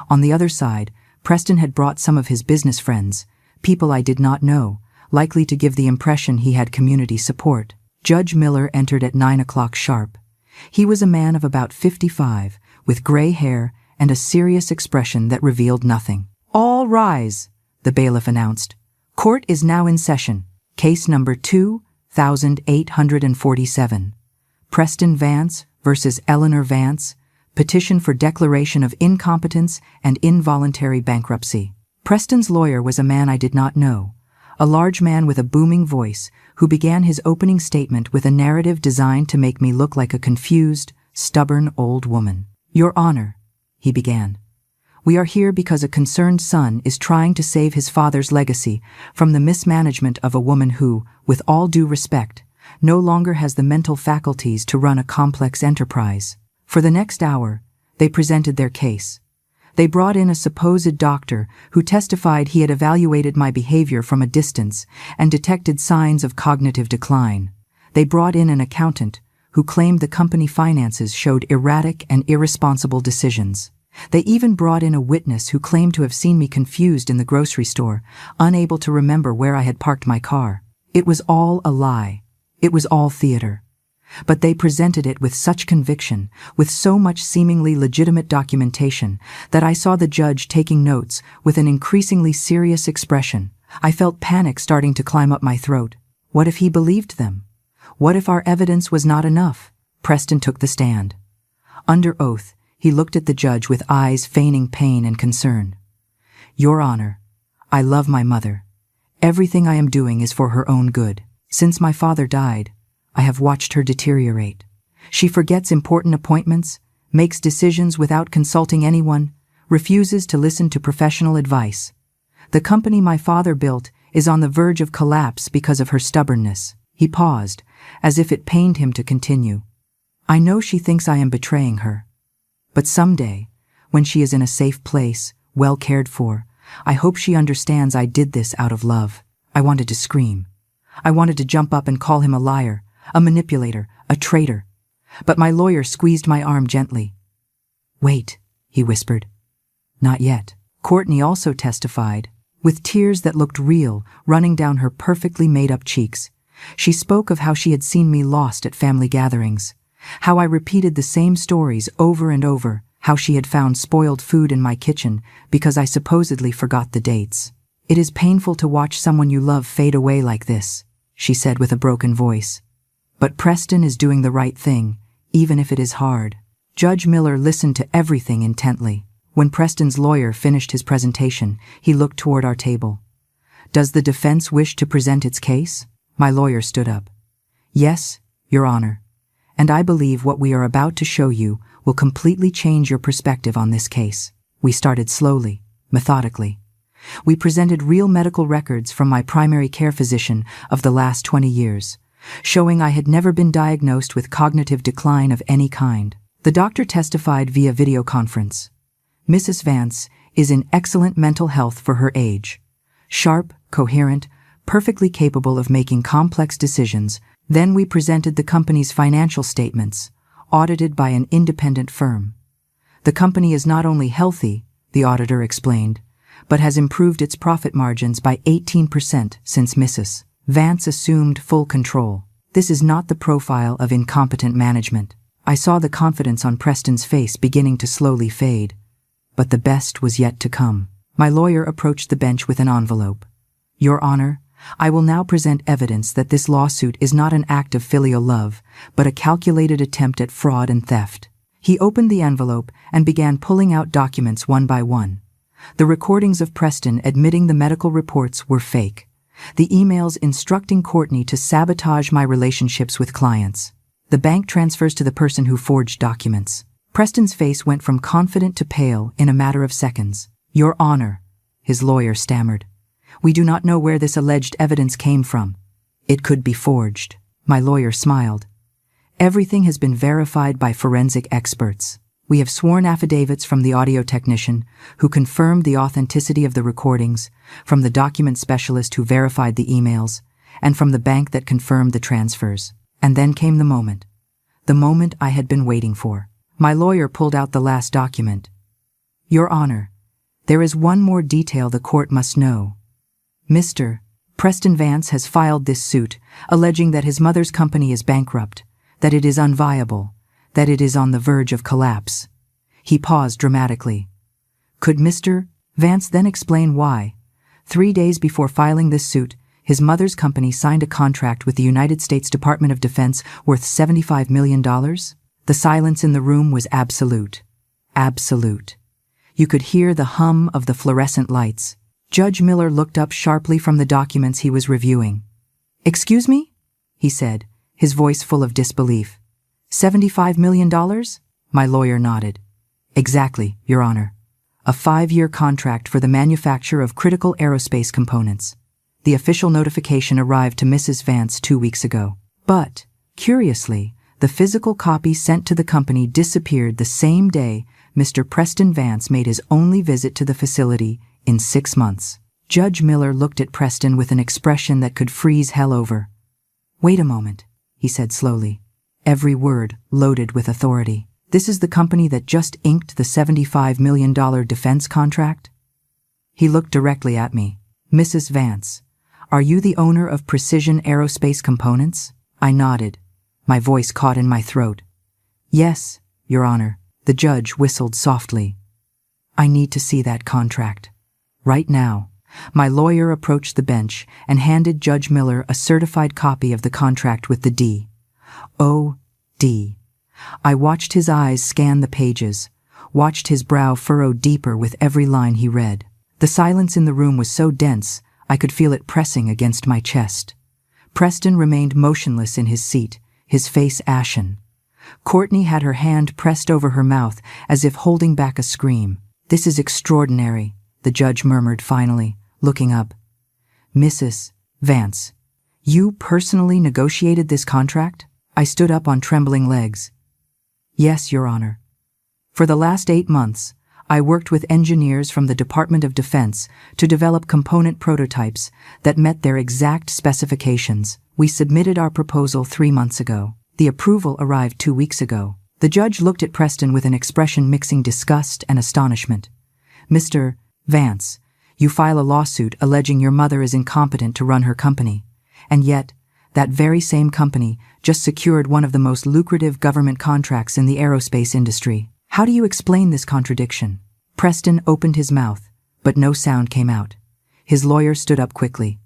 On the other side, Preston had brought some of his business friends, people I did not know, likely to give the impression he had community support. Judge Miller entered at 9 o'clock sharp. He was a man of about 55, with gray hair and a serious expression that revealed nothing. "All rise," the bailiff announced. "Court is now in session. Case number 2847. Preston Vance versus Eleanor Vance. Petition for declaration of incompetence and involuntary bankruptcy." Preston's lawyer was a man I did not know, a large man with a booming voice who began his opening statement with a narrative designed to make me look like a confused, stubborn old woman. "Your Honor," he began, "we are here because a concerned son is trying to save his father's legacy from the mismanagement of a woman who, with all due respect, no longer has the mental faculties to run a complex enterprise." For the next hour, they presented their case. They brought in a supposed doctor who testified he had evaluated my behavior from a distance and detected signs of cognitive decline. They brought in an accountant who claimed the company finances showed erratic and irresponsible decisions. They even brought in a witness who claimed to have seen me confused in the grocery store, unable to remember where I had parked my car. It was all a lie. It was all theater. But they presented it with such conviction, with so much seemingly legitimate documentation, that I saw the judge taking notes with an increasingly serious expression. I felt panic starting to climb up my throat. What if he believed them? What if our evidence was not enough? Preston took the stand. Under oath, he looked at the judge with eyes feigning pain and concern. "Your Honor, I love my mother. Everything I am doing is for her own good. Since my father died, I have watched her deteriorate. She forgets important appointments, makes decisions without consulting anyone, refuses to listen to professional advice. The company my father built is on the verge of collapse because of her stubbornness." He paused, as if it pained him to continue. "I know she thinks I am betraying her. But someday, when she is in a safe place, well cared for, I hope she understands I did this out of love." I wanted to scream. I wanted to jump up and call him a liar, a manipulator, a traitor. But my lawyer squeezed my arm gently. "Wait," he whispered. "Not yet." Courtney also testified, with tears that looked real running down her perfectly made-up cheeks. She spoke of how she had seen me lost at family gatherings, how I repeated the same stories over and over, how she had found spoiled food in my kitchen because I supposedly forgot the dates. "It is painful to watch someone you love fade away like this," she said with a broken voice. "But Preston is doing the right thing, even if it is hard." Judge Miller listened to everything intently. When Preston's lawyer finished his presentation, he looked toward our table. "Does the defense wish to present its case?" My lawyer stood up. "Yes, Your Honor. And I believe what we are about to show you will completely change your perspective on this case." We started slowly, methodically. We presented real medical records from my primary care physician of the last 20 years, showing I had never been diagnosed with cognitive decline of any kind. The doctor testified via video conference. "Mrs. Vance is in excellent mental health for her age. Sharp, coherent, perfectly capable of making complex decisions." Then we presented the company's financial statements, audited by an independent firm. "The company is not only healthy," the auditor explained, "but has improved its profit margins by 18% since Mrs. Vance assumed full control. This is not the profile of incompetent management." I saw the confidence on Preston's face beginning to slowly fade. But the best was yet to come. My lawyer approached the bench with an envelope. "Your Honor, I will now present evidence that this lawsuit is not an act of filial love, but a calculated attempt at fraud and theft." He opened the envelope and began pulling out documents one by one. The recordings of Preston admitting the medical reports were fake. The emails instructing Courtney to sabotage my relationships with clients. The bank transfers to the person who forged documents. Preston's face went from confident to pale in a matter of seconds. "Your Honor," his lawyer stammered, "we do not know where this alleged evidence came from. It could be forged." My lawyer smiled. "Everything has been verified by forensic experts. We have sworn affidavits from the audio technician, who confirmed the authenticity of the recordings, from the document specialist who verified the emails, and from the bank that confirmed the transfers." And then came the moment I had been waiting for. My lawyer pulled out the last document. "Your Honor, there is one more detail the court must know. Mr. Preston Vance has filed this suit, alleging that his mother's company is bankrupt, that it is unviable, that it is on the verge of collapse." He paused dramatically. Could Mr. Vance then explain why, 3 days before filing this suit, his mother's company signed a contract with the United States Department of Defense worth $75 million? The silence in the room was absolute. Absolute. You could hear the hum of the fluorescent lights. Judge Miller looked up sharply from the documents he was reviewing. "Excuse me?" he said, his voice full of disbelief. $75 million? My lawyer nodded. "Exactly, Your Honor. A 5-year contract for the manufacture of critical aerospace components. The official notification arrived to Mrs. Vance 2 weeks ago. But, curiously, the physical copy sent to the company disappeared the same day Mr. Preston Vance made his only visit to the facility in 6 months." Judge Miller looked at Preston with an expression that could freeze hell over. "Wait a moment," he said slowly, every word loaded with authority. "This is the company that just inked the $75 million defense contract?" He looked directly at me. "Mrs. Vance, are you the owner of Precision Aerospace Components?" I nodded. My voice caught in my throat. "Yes, Your Honor." The judge whistled softly. "I need to see that contract. Right now." My lawyer approached the bench and handed Judge Miller a certified copy of the contract with the D. O.D. I watched his eyes scan the pages, watched his brow furrow deeper with every line he read. The silence in the room was so dense, I could feel it pressing against my chest. Preston remained motionless in his seat, his face ashen. Courtney had her hand pressed over her mouth as if holding back a scream. "This is extraordinary," the judge murmured finally, looking up. "Mrs. Vance, you personally negotiated this contract?" I stood up on trembling legs. "Yes, Your Honor. For the last 8 months, I worked with engineers from the Department of Defense to develop component prototypes that met their exact specifications. We submitted our proposal 3 months ago. The approval arrived 2 weeks ago. The judge looked at Preston with an expression mixing disgust and astonishment. Mr. Vance, you file a lawsuit alleging your mother is incompetent to run her company. And yet, that very same company just secured one of the most lucrative government contracts in the aerospace industry. How do you explain this contradiction? Preston opened his mouth, but no sound came out. His lawyer stood up quickly.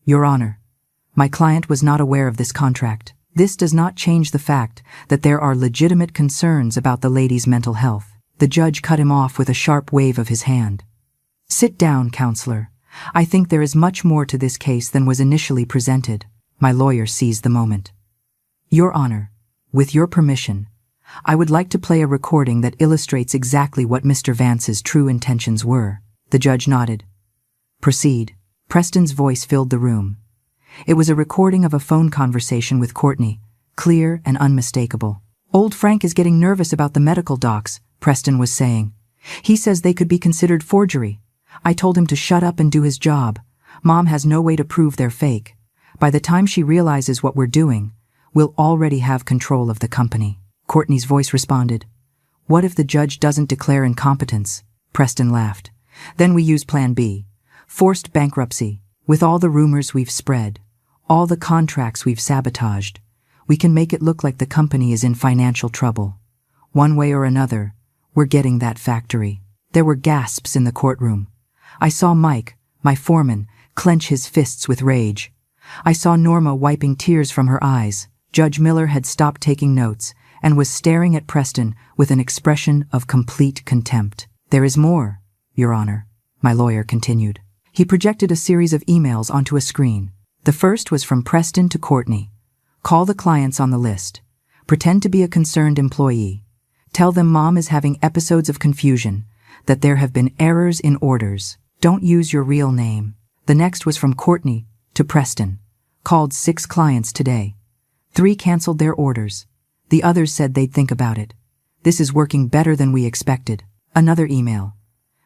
Your Honor, my client was not aware of this contract. This does not change the fact that there are legitimate concerns about the lady's mental health. The judge cut him off with a sharp wave of his hand. Sit down, counselor. I think there is much more to this case than was initially presented. My lawyer seized the moment. Your Honor, with your permission, I would like to play a recording that illustrates exactly what Mr. Vance's true intentions were. The judge nodded. Proceed. Preston's voice filled the room. It was a recording of a phone conversation with Courtney, clear and unmistakable. Old Frank is getting nervous about the medical docs, Preston was saying. He says they could be considered forgery. I told him to shut up and do his job. Mom has no way to prove they're fake. By the time she realizes what we're doing, we'll already have control of the company. Courtney's voice responded. What if the judge doesn't declare incompetence? Preston laughed. Then we use Plan B. Forced bankruptcy. With all the rumors we've spread, all the contracts we've sabotaged, we can make it look like the company is in financial trouble. One way or another, we're getting that factory. There were gasps in the courtroom. I saw Mike, my foreman, clench his fists with rage. I saw Norma wiping tears from her eyes. Judge Miller had stopped taking notes and was staring at Preston with an expression of complete contempt. There is more, Your Honor, my lawyer continued. He projected a series of emails onto a screen. The first was from Preston to Courtney. Call the clients on the list. Pretend to be a concerned employee. Tell them Mom is having episodes of confusion, that there have been errors in orders. Don't use your real name. The next was from Courtney to Preston. Called 6 clients today. 3 canceled their orders. The others said they'd think about it. This is working better than we expected. Another email.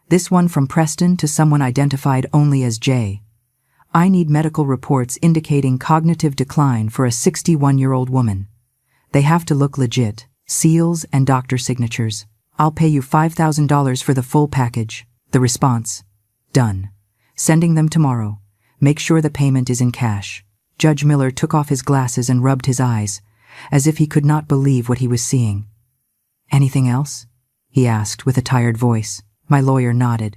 This one from Preston to someone identified only as J. I need medical reports indicating cognitive decline for a 61-year-old woman. They have to look legit. Seals and doctor signatures. I'll pay you $5,000 for the full package. The response. Done. Sending them tomorrow. Make sure the payment is in cash. Judge Miller took off his glasses and rubbed his eyes, as if he could not believe what he was seeing. Anything else? He asked with a tired voice. My lawyer nodded.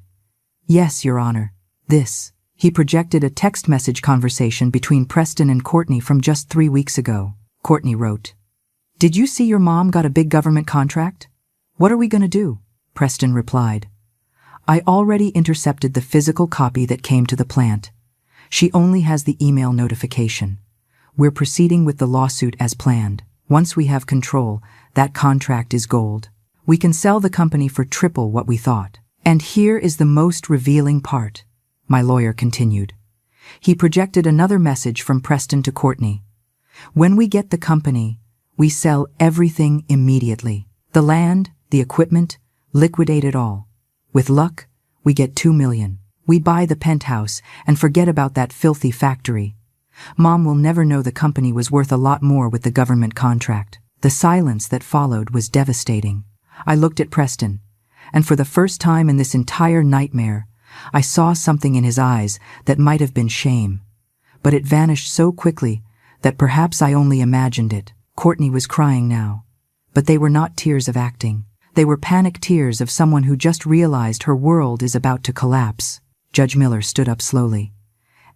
Yes, Your Honor. This. He projected a text message conversation between Preston and Courtney from just 3 weeks ago. Courtney wrote, Did you see your mom got a big government contract? What are we going to do? Preston replied, I already intercepted the physical copy that came to the plant. She only has the email notification. We're proceeding with the lawsuit as planned. Once we have control, that contract is gold. We can sell the company for triple what we thought. And here is the most revealing part, my lawyer continued. He projected another message from Preston to Courtney. When we get the company, we sell everything immediately. The land, the equipment, liquidate it all. With luck, we get $2 million. We buy the penthouse and forget about that filthy factory. Mom will never know the company was worth a lot more with the government contract. The silence that followed was devastating. I looked at Preston, and for the first time in this entire nightmare, I saw something in his eyes that might have been shame. But it vanished so quickly that perhaps I only imagined it. Courtney was crying now, but they were not tears of acting. They were panic tears of someone who just realized her world is about to collapse. Judge Miller stood up slowly.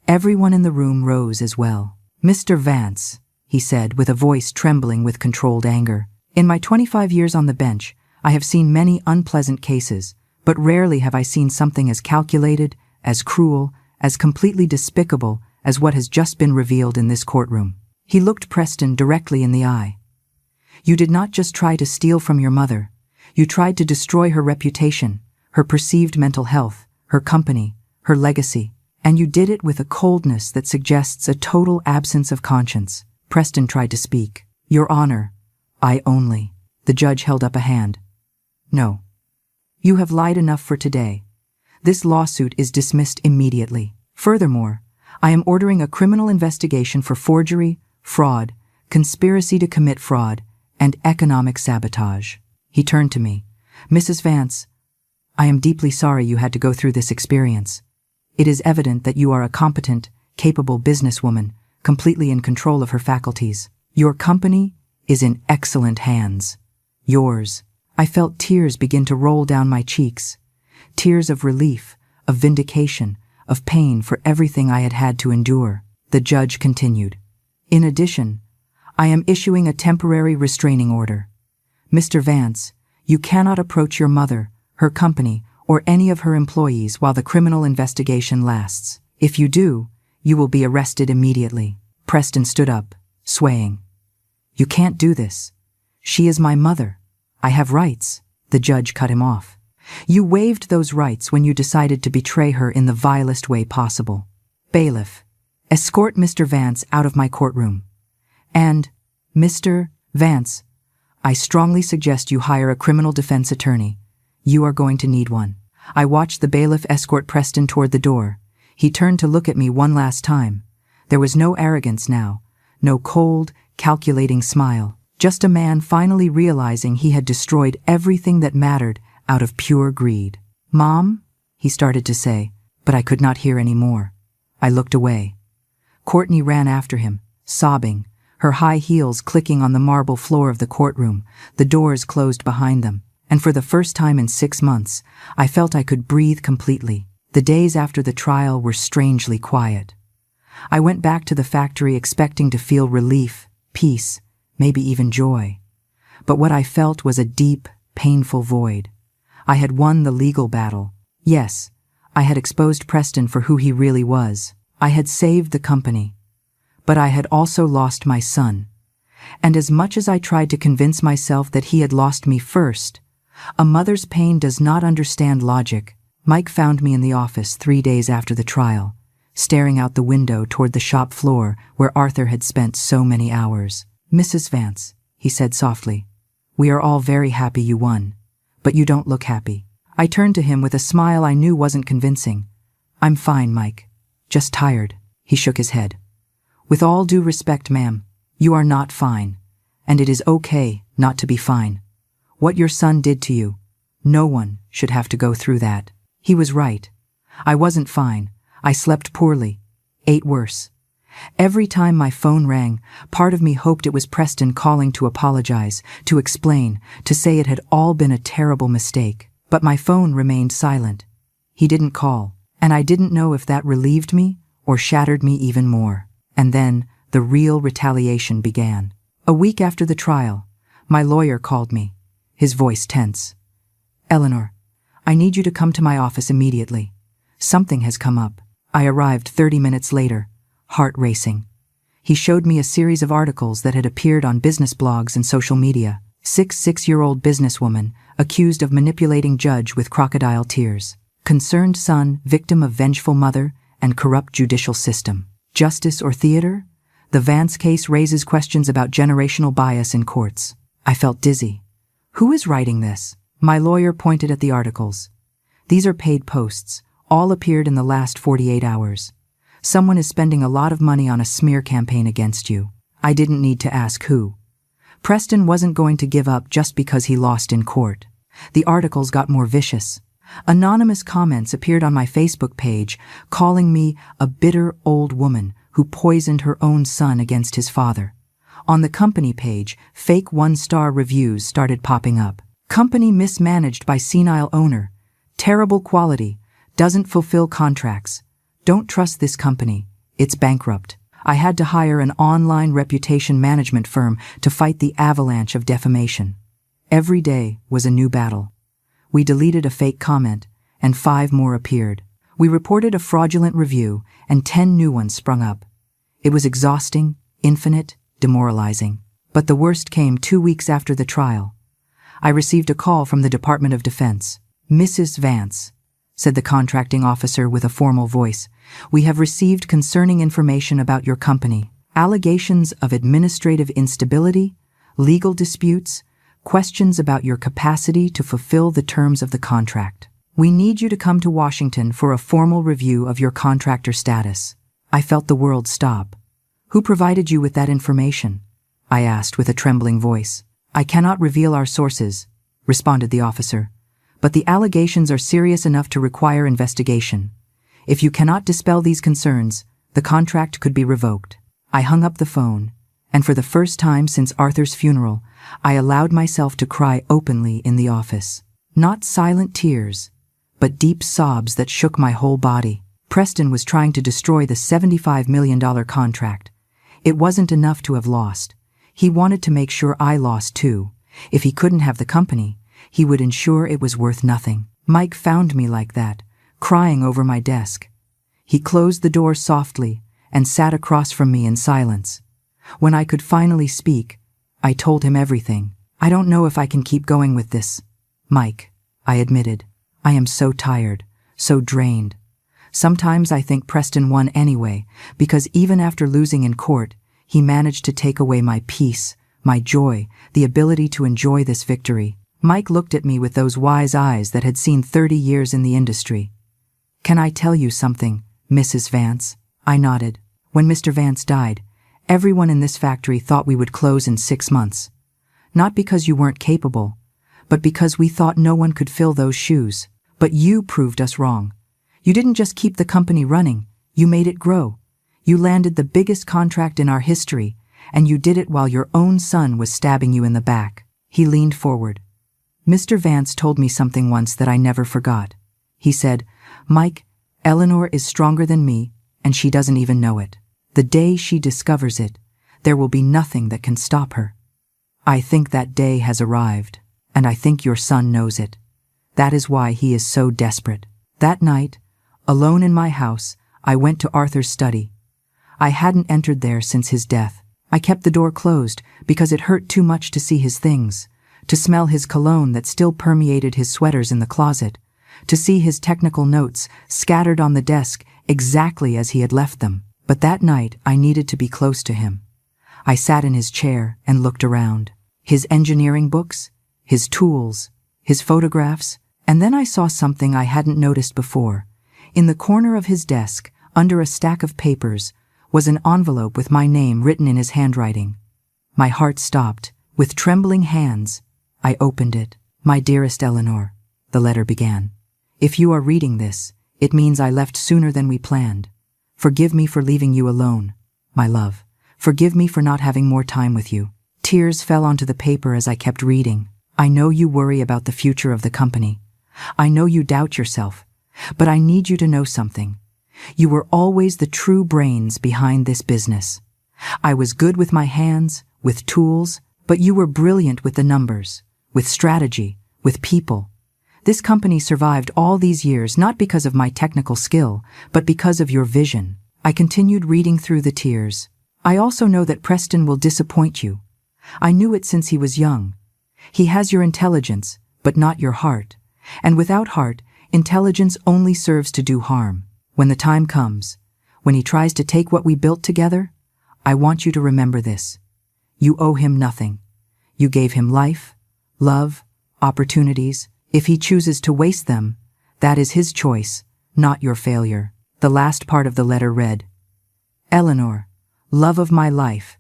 Everyone in the room rose as well. Mr. Vance, he said with a voice trembling with controlled anger. In my 25 years on the bench, I have seen many unpleasant cases, but rarely have I seen something as calculated, as cruel, as completely despicable as what has just been revealed in this courtroom. He looked Preston directly in the eye. You did not just try to steal from your mother. You tried to destroy her reputation, her perceived mental health, her company, her legacy, and you did it with a coldness that suggests a total absence of conscience. Preston tried to speak. Your Honor, I only. The judge held up a hand. No. You have lied enough for today. This lawsuit is dismissed immediately. Furthermore, I am ordering a criminal investigation for forgery, fraud, conspiracy to commit fraud, and economic sabotage. He turned to me. Mrs. Vance, I am deeply sorry you had to go through this experience. It is evident that you are a competent, capable businesswoman, completely in control of her faculties. Your company is in excellent hands. Yours. I felt tears begin to roll down my cheeks. Tears of relief, of vindication, of pain for everything I had had to endure. The judge continued. In addition, I am issuing a temporary restraining order. Mr. Vance, you cannot approach your mother, her company, or any of her employees while the criminal investigation lasts. If you do, you will be arrested immediately. Preston stood up, swaying. You can't do this. She is my mother. I have rights. The judge cut him off. You waived those rights when you decided to betray her in the vilest way possible. Bailiff, escort Mr. Vance out of my courtroom. And, Mr. Vance, I strongly suggest you hire a criminal defense attorney. You are going to need one. I watched the bailiff escort Preston toward the door. He turned to look at me one last time. There was no arrogance now, no cold, calculating smile. Just a man finally realizing he had destroyed everything that mattered out of pure greed. Mom, he started to say, but I could not hear any more. I looked away. Courtney ran after him, sobbing, her high heels clicking on the marble floor of the courtroom, the doors closed behind them. And for the first time in 6 months, I felt I could breathe completely. The days after the trial were strangely quiet. I went back to the factory expecting to feel relief, peace, maybe even joy. But what I felt was a deep, painful void. I had won the legal battle. Yes, I had exposed Preston for who he really was. I had saved the company. But I had also lost my son. And as much as I tried to convince myself that he had lost me first, a mother's pain does not understand logic. Mike found me in the office 3 days after the trial, staring out the window toward the shop floor where Arthur had spent so many hours. Mrs. Vance, he said softly, we are all very happy you won, but you don't look happy. I turned to him with a smile I knew wasn't convincing. I'm fine, Mike. Just tired. He shook his head. With all due respect, ma'am, you are not fine, and it is okay not to be fine. What your son did to you, no one should have to go through that. He was right. I wasn't fine. I slept poorly, ate worse. Every time my phone rang, part of me hoped it was Preston calling to apologize, to explain, to say it had all been a terrible mistake. But my phone remained silent. He didn't call, and I didn't know if that relieved me or shattered me even more. And then the real retaliation began. A week after the trial, my lawyer called me, his voice tense. Eleanor, I need you to come to my office immediately. Something has come up. I arrived 30 minutes later, heart racing. He showed me a series of articles that had appeared on business blogs and social media. Six-year-old businesswoman accused of manipulating judge with crocodile tears. Concerned son, victim of vengeful mother and corrupt judicial system. Justice or theater? The Vance case raises questions about generational bias in courts. I felt dizzy. Who is writing this? My lawyer pointed at the articles. These are paid posts. All appeared in the last 48 hours. Someone is spending a lot of money on a smear campaign against you. I didn't need to ask who. Preston wasn't going to give up just because he lost in court. The articles got more vicious. Anonymous comments appeared on my Facebook page, calling me a bitter old woman who poisoned her own son against his father. On the company page, fake 1-star reviews started popping up. Company mismanaged by senile owner. Terrible quality. Doesn't fulfill contracts. Don't trust this company. It's bankrupt. I had to hire an online reputation management firm to fight the avalanche of defamation. Every day was a new battle. We deleted a fake comment, and 5 more appeared. We reported a fraudulent review, and 10 new ones sprung up. It was exhausting, infinite, demoralizing. But the worst came 2 weeks after the trial. I received a call from the Department of Defense. Mrs. Vance, said the contracting officer with a formal voice, we have received concerning information about your company. Allegations of administrative instability, legal disputes, questions about your capacity to fulfill the terms of the contract. We need you to come to Washington for a formal review of your contractor status. I felt the world stop. Who provided you with that information? I asked with a trembling voice. I cannot reveal our sources, responded the officer, but the allegations are serious enough to require investigation. If you cannot dispel these concerns, the contract could be revoked. I hung up the phone, and for the first time since Arthur's funeral, I allowed myself to cry openly in the office. Not silent tears, but deep sobs that shook my whole body. Preston was trying to destroy the $75 million contract. It wasn't enough to have lost. He wanted to make sure I lost too. If he couldn't have the company, he would ensure it was worth nothing. Mike found me like that, crying over my desk. He closed the door softly and sat across from me in silence. When I could finally speak, I told him everything. I don't know if I can keep going with this, Mike, I admitted. I am so tired, so drained. Sometimes I think Preston won anyway, because even after losing in court, he managed to take away my peace, my joy, the ability to enjoy this victory. Mike looked at me with those wise eyes that had seen 30 years in the industry. Can I tell you something, Mrs. Vance? I nodded. When Mr. Vance died, everyone in this factory thought we would close in 6 months. Not because you weren't capable, but because we thought no one could fill those shoes. But you proved us wrong. You didn't just keep the company running, you made it grow. You landed the biggest contract in our history, and you did it while your own son was stabbing you in the back. He leaned forward. Mr. Vance told me something once that I never forgot. He said, Mike, Eleanor is stronger than me, and she doesn't even know it. The day she discovers it, there will be nothing that can stop her. I think that day has arrived, and I think your son knows it. That is why he is so desperate. That night, alone in my house, I went to Arthur's study. I hadn't entered there since his death. I kept the door closed because it hurt too much to see his things, to smell his cologne that still permeated his sweaters in the closet, to see his technical notes scattered on the desk exactly as he had left them. But that night I needed to be close to him. I sat in his chair and looked around. His engineering books, his tools, his photographs, and then I saw something I hadn't noticed before. In the corner of his desk, under a stack of papers, was an envelope with my name written in his handwriting. My heart stopped. With trembling hands, I opened it. My dearest Eleanor, the letter began. If you are reading this, it means I left sooner than we planned. Forgive me for leaving you alone, my love. Forgive me for not having more time with you. Tears fell onto the paper as I kept reading. I know you worry about the future of the company. I know you doubt yourself, but I need you to know something. You were always the true brains behind this business. I was good with my hands, with tools, but you were brilliant with the numbers, with strategy, with people. This company survived all these years not because of my technical skill, but because of your vision. I continued reading through the tears. I also know that Preston will disappoint you. I knew it since he was young. He has your intelligence, but not your heart. And without heart, intelligence only serves to do harm. When the time comes, when he tries to take what we built together, I want you to remember this. You owe him nothing. You gave him life, love, opportunities. If he chooses to waste them, that is his choice, not your failure. The last part of the letter read, Eleanor, love of my life,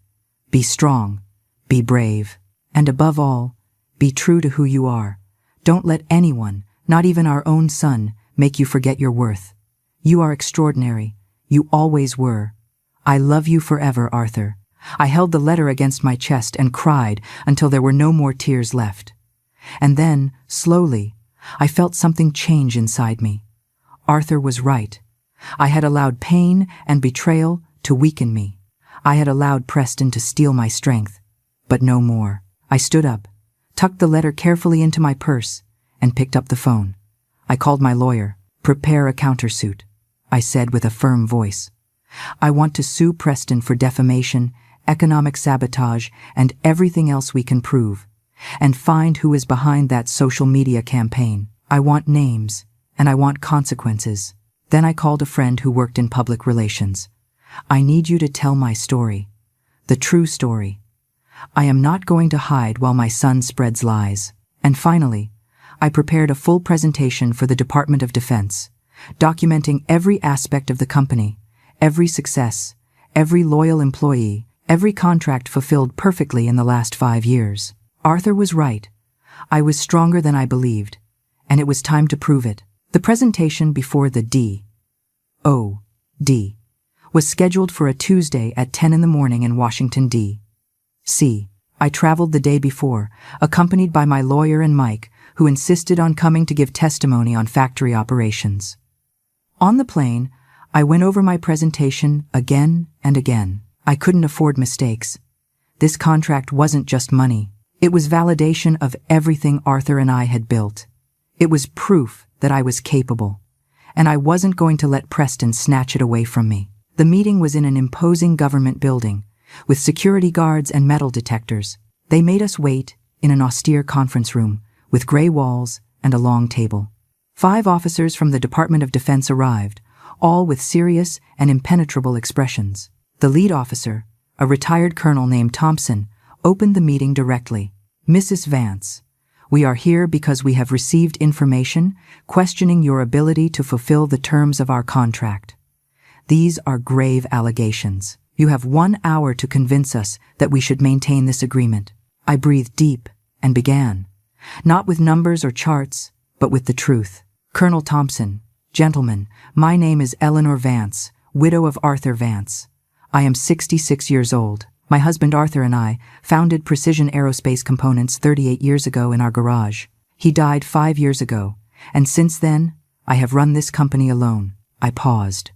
be strong, be brave, and above all, be true to who you are. Don't let anyone, not even our own son, make you forget your worth. You are extraordinary. You always were. I love you forever, Arthur. I held the letter against my chest and cried until there were no more tears left. And then, slowly, I felt something change inside me. Arthur was right. I had allowed pain and betrayal to weaken me. I had allowed Preston to steal my strength, but no more. I stood up, tucked the letter carefully into my purse, and picked up the phone. I called my lawyer. Prepare a countersuit, I said with a firm voice. I want to sue Preston for defamation, economic sabotage, and everything else we can prove, and find who is behind that social media campaign. I want names, and I want consequences. Then I called a friend who worked in public relations. I need you to tell my story, the true story. I am not going to hide while my son spreads lies. And finally, I prepared a full presentation for the Department of Defense, documenting every aspect of the company, every success, every loyal employee, Every contract fulfilled perfectly in the last 5 years. Arthur was right. I was stronger than I believed, and it was time to prove it. The presentation before the DOD was scheduled for a Tuesday at 10 in the morning in Washington, D.C. I traveled the day before, accompanied by my lawyer and Mike, who insisted on coming to give testimony on factory operations. On the plane, I went over my presentation again and again. I couldn't afford mistakes. This contract wasn't just money. It was validation of everything Arthur and I had built. It was proof that I was capable, and I wasn't going to let Preston snatch it away from me. The meeting was in an imposing government building, with security guards and metal detectors. They made us wait in an austere conference room, with gray walls and a long table. 5 officers from the Department of Defense arrived, all with serious and impenetrable expressions. The lead officer, a retired colonel named Thompson, opened the meeting directly. "Mrs. Vance, we are here because we have received information questioning your ability to fulfill the terms of our contract. These are grave allegations. You have 1 hour to convince us that we should maintain this agreement." I breathed deep and began, not with numbers or charts, but with the truth. "Colonel Thompson, gentlemen, my name is Eleanor Vance, widow of Arthur Vance. I am 66 years old. My husband Arthur and I founded Precision Aerospace Components 38 years ago in our garage. He died 5 years ago, and since then, I have run this company alone." I paused.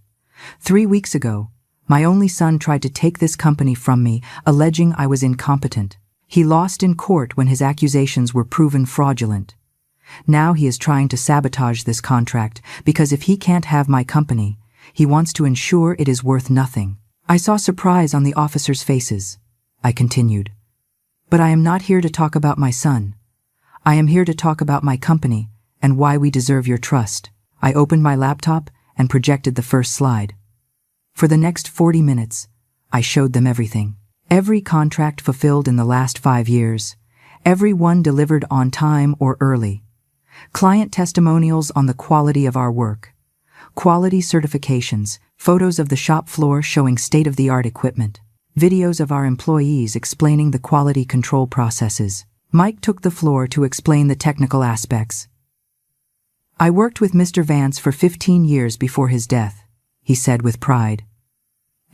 3 weeks ago, my only son tried to take this company from me, alleging I was incompetent. He lost in court when his accusations were proven fraudulent. Now he is trying to sabotage this contract because if he can't have my company, he wants to ensure it is worth nothing. I saw surprise on the officers' faces. I continued, "But I am not here to talk about my son. I am here to talk about my company and why we deserve your trust." I opened my laptop and projected the first slide. For the next 40 minutes, I showed them everything. Every contract fulfilled in the last 5 years, every one delivered on time or early. Client testimonials on the quality of our work. Quality certifications, photos of the shop floor showing state-of-the-art equipment. Videos of our employees explaining the quality control processes. Mike took the floor to explain the technical aspects. "I worked with Mr. Vance for 15 years before his death," he said with pride.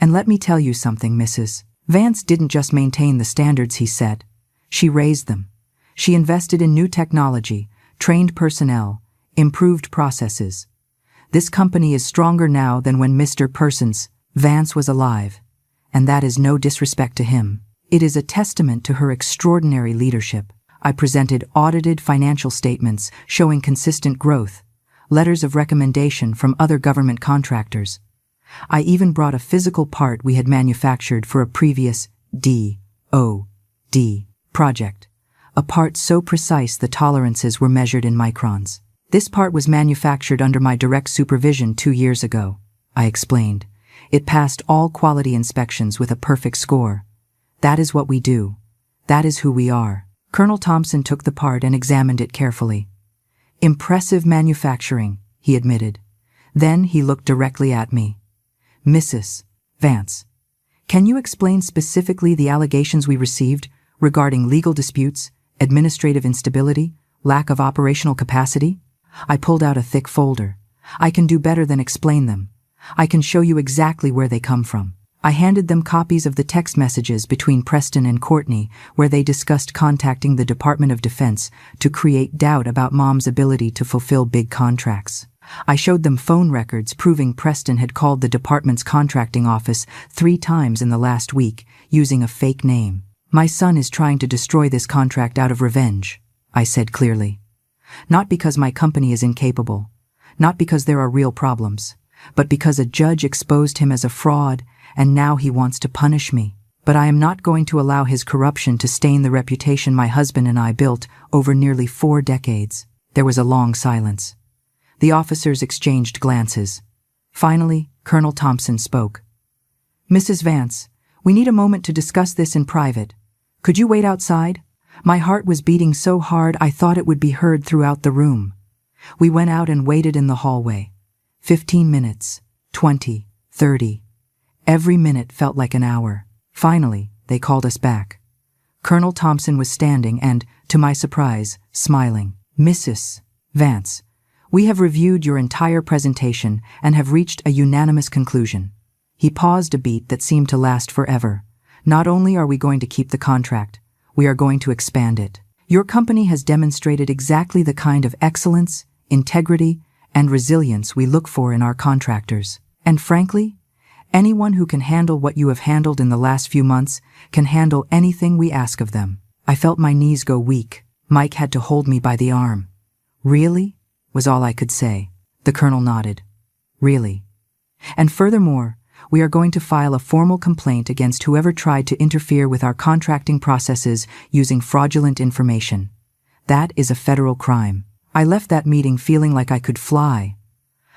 "And let me tell you something, Mrs. Vance didn't just maintain the standards he set. She raised them. She invested in new technology, trained personnel, improved processes. This company is stronger now than when Mr. Vance was alive, and that is no disrespect to him. It is a testament to her extraordinary leadership." I presented audited financial statements showing consistent growth, letters of recommendation from other government contractors. I even brought a physical part we had manufactured for a previous DOD project, a part so precise the tolerances were measured in microns. "This part was manufactured under my direct supervision 2 years ago," I explained. "It passed all quality inspections with a perfect score. That is what we do. That is who we are." Colonel Thompson took the part and examined it carefully. "Impressive manufacturing," he admitted. Then he looked directly at me. "Mrs. Vance, can you explain specifically the allegations we received regarding legal disputes, administrative instability, lack of operational capacity?" I pulled out a thick folder. "I can do better than explain them. I can show you exactly where they come from." I handed them copies of the text messages between Preston and Courtney where they discussed contacting the Department of Defense to create doubt about Mom's ability to fulfill big contracts. I showed them phone records proving Preston had called the department's contracting office 3 times in the last week using a fake name. "My son is trying to destroy this contract out of revenge," I said clearly. "Not because my company is incapable, not because there are real problems, but because a judge exposed him as a fraud and now he wants to punish me. But I am not going to allow his corruption to stain the reputation my husband and I built over nearly 4 decades." There was a long silence. The officers exchanged glances. Finally, Colonel Thompson spoke. "Mrs. Vance, we need a moment to discuss this in private. Could you wait outside?" My heart was beating so hard I thought it would be heard throughout the room. We went out and waited in the hallway. 15 minutes, 20, 30. Every minute felt like an hour. Finally, they called us back. Colonel Thompson was standing and, to my surprise, smiling. "Mrs. Vance, we have reviewed your entire presentation and have reached a unanimous conclusion." He paused a beat that seemed to last forever. "Not only are we going to keep the contract, we are going to expand it. Your company has demonstrated exactly the kind of excellence, integrity, and resilience we look for in our contractors. And frankly, anyone who can handle what you have handled in the last few months can handle anything we ask of them." I felt my knees go weak. Mike had to hold me by the arm. "Really?" was all I could say. The colonel nodded. "Really. And furthermore, we are going to file a formal complaint against whoever tried to interfere with our contracting processes using fraudulent information. That is a federal crime." I left that meeting feeling like I could fly.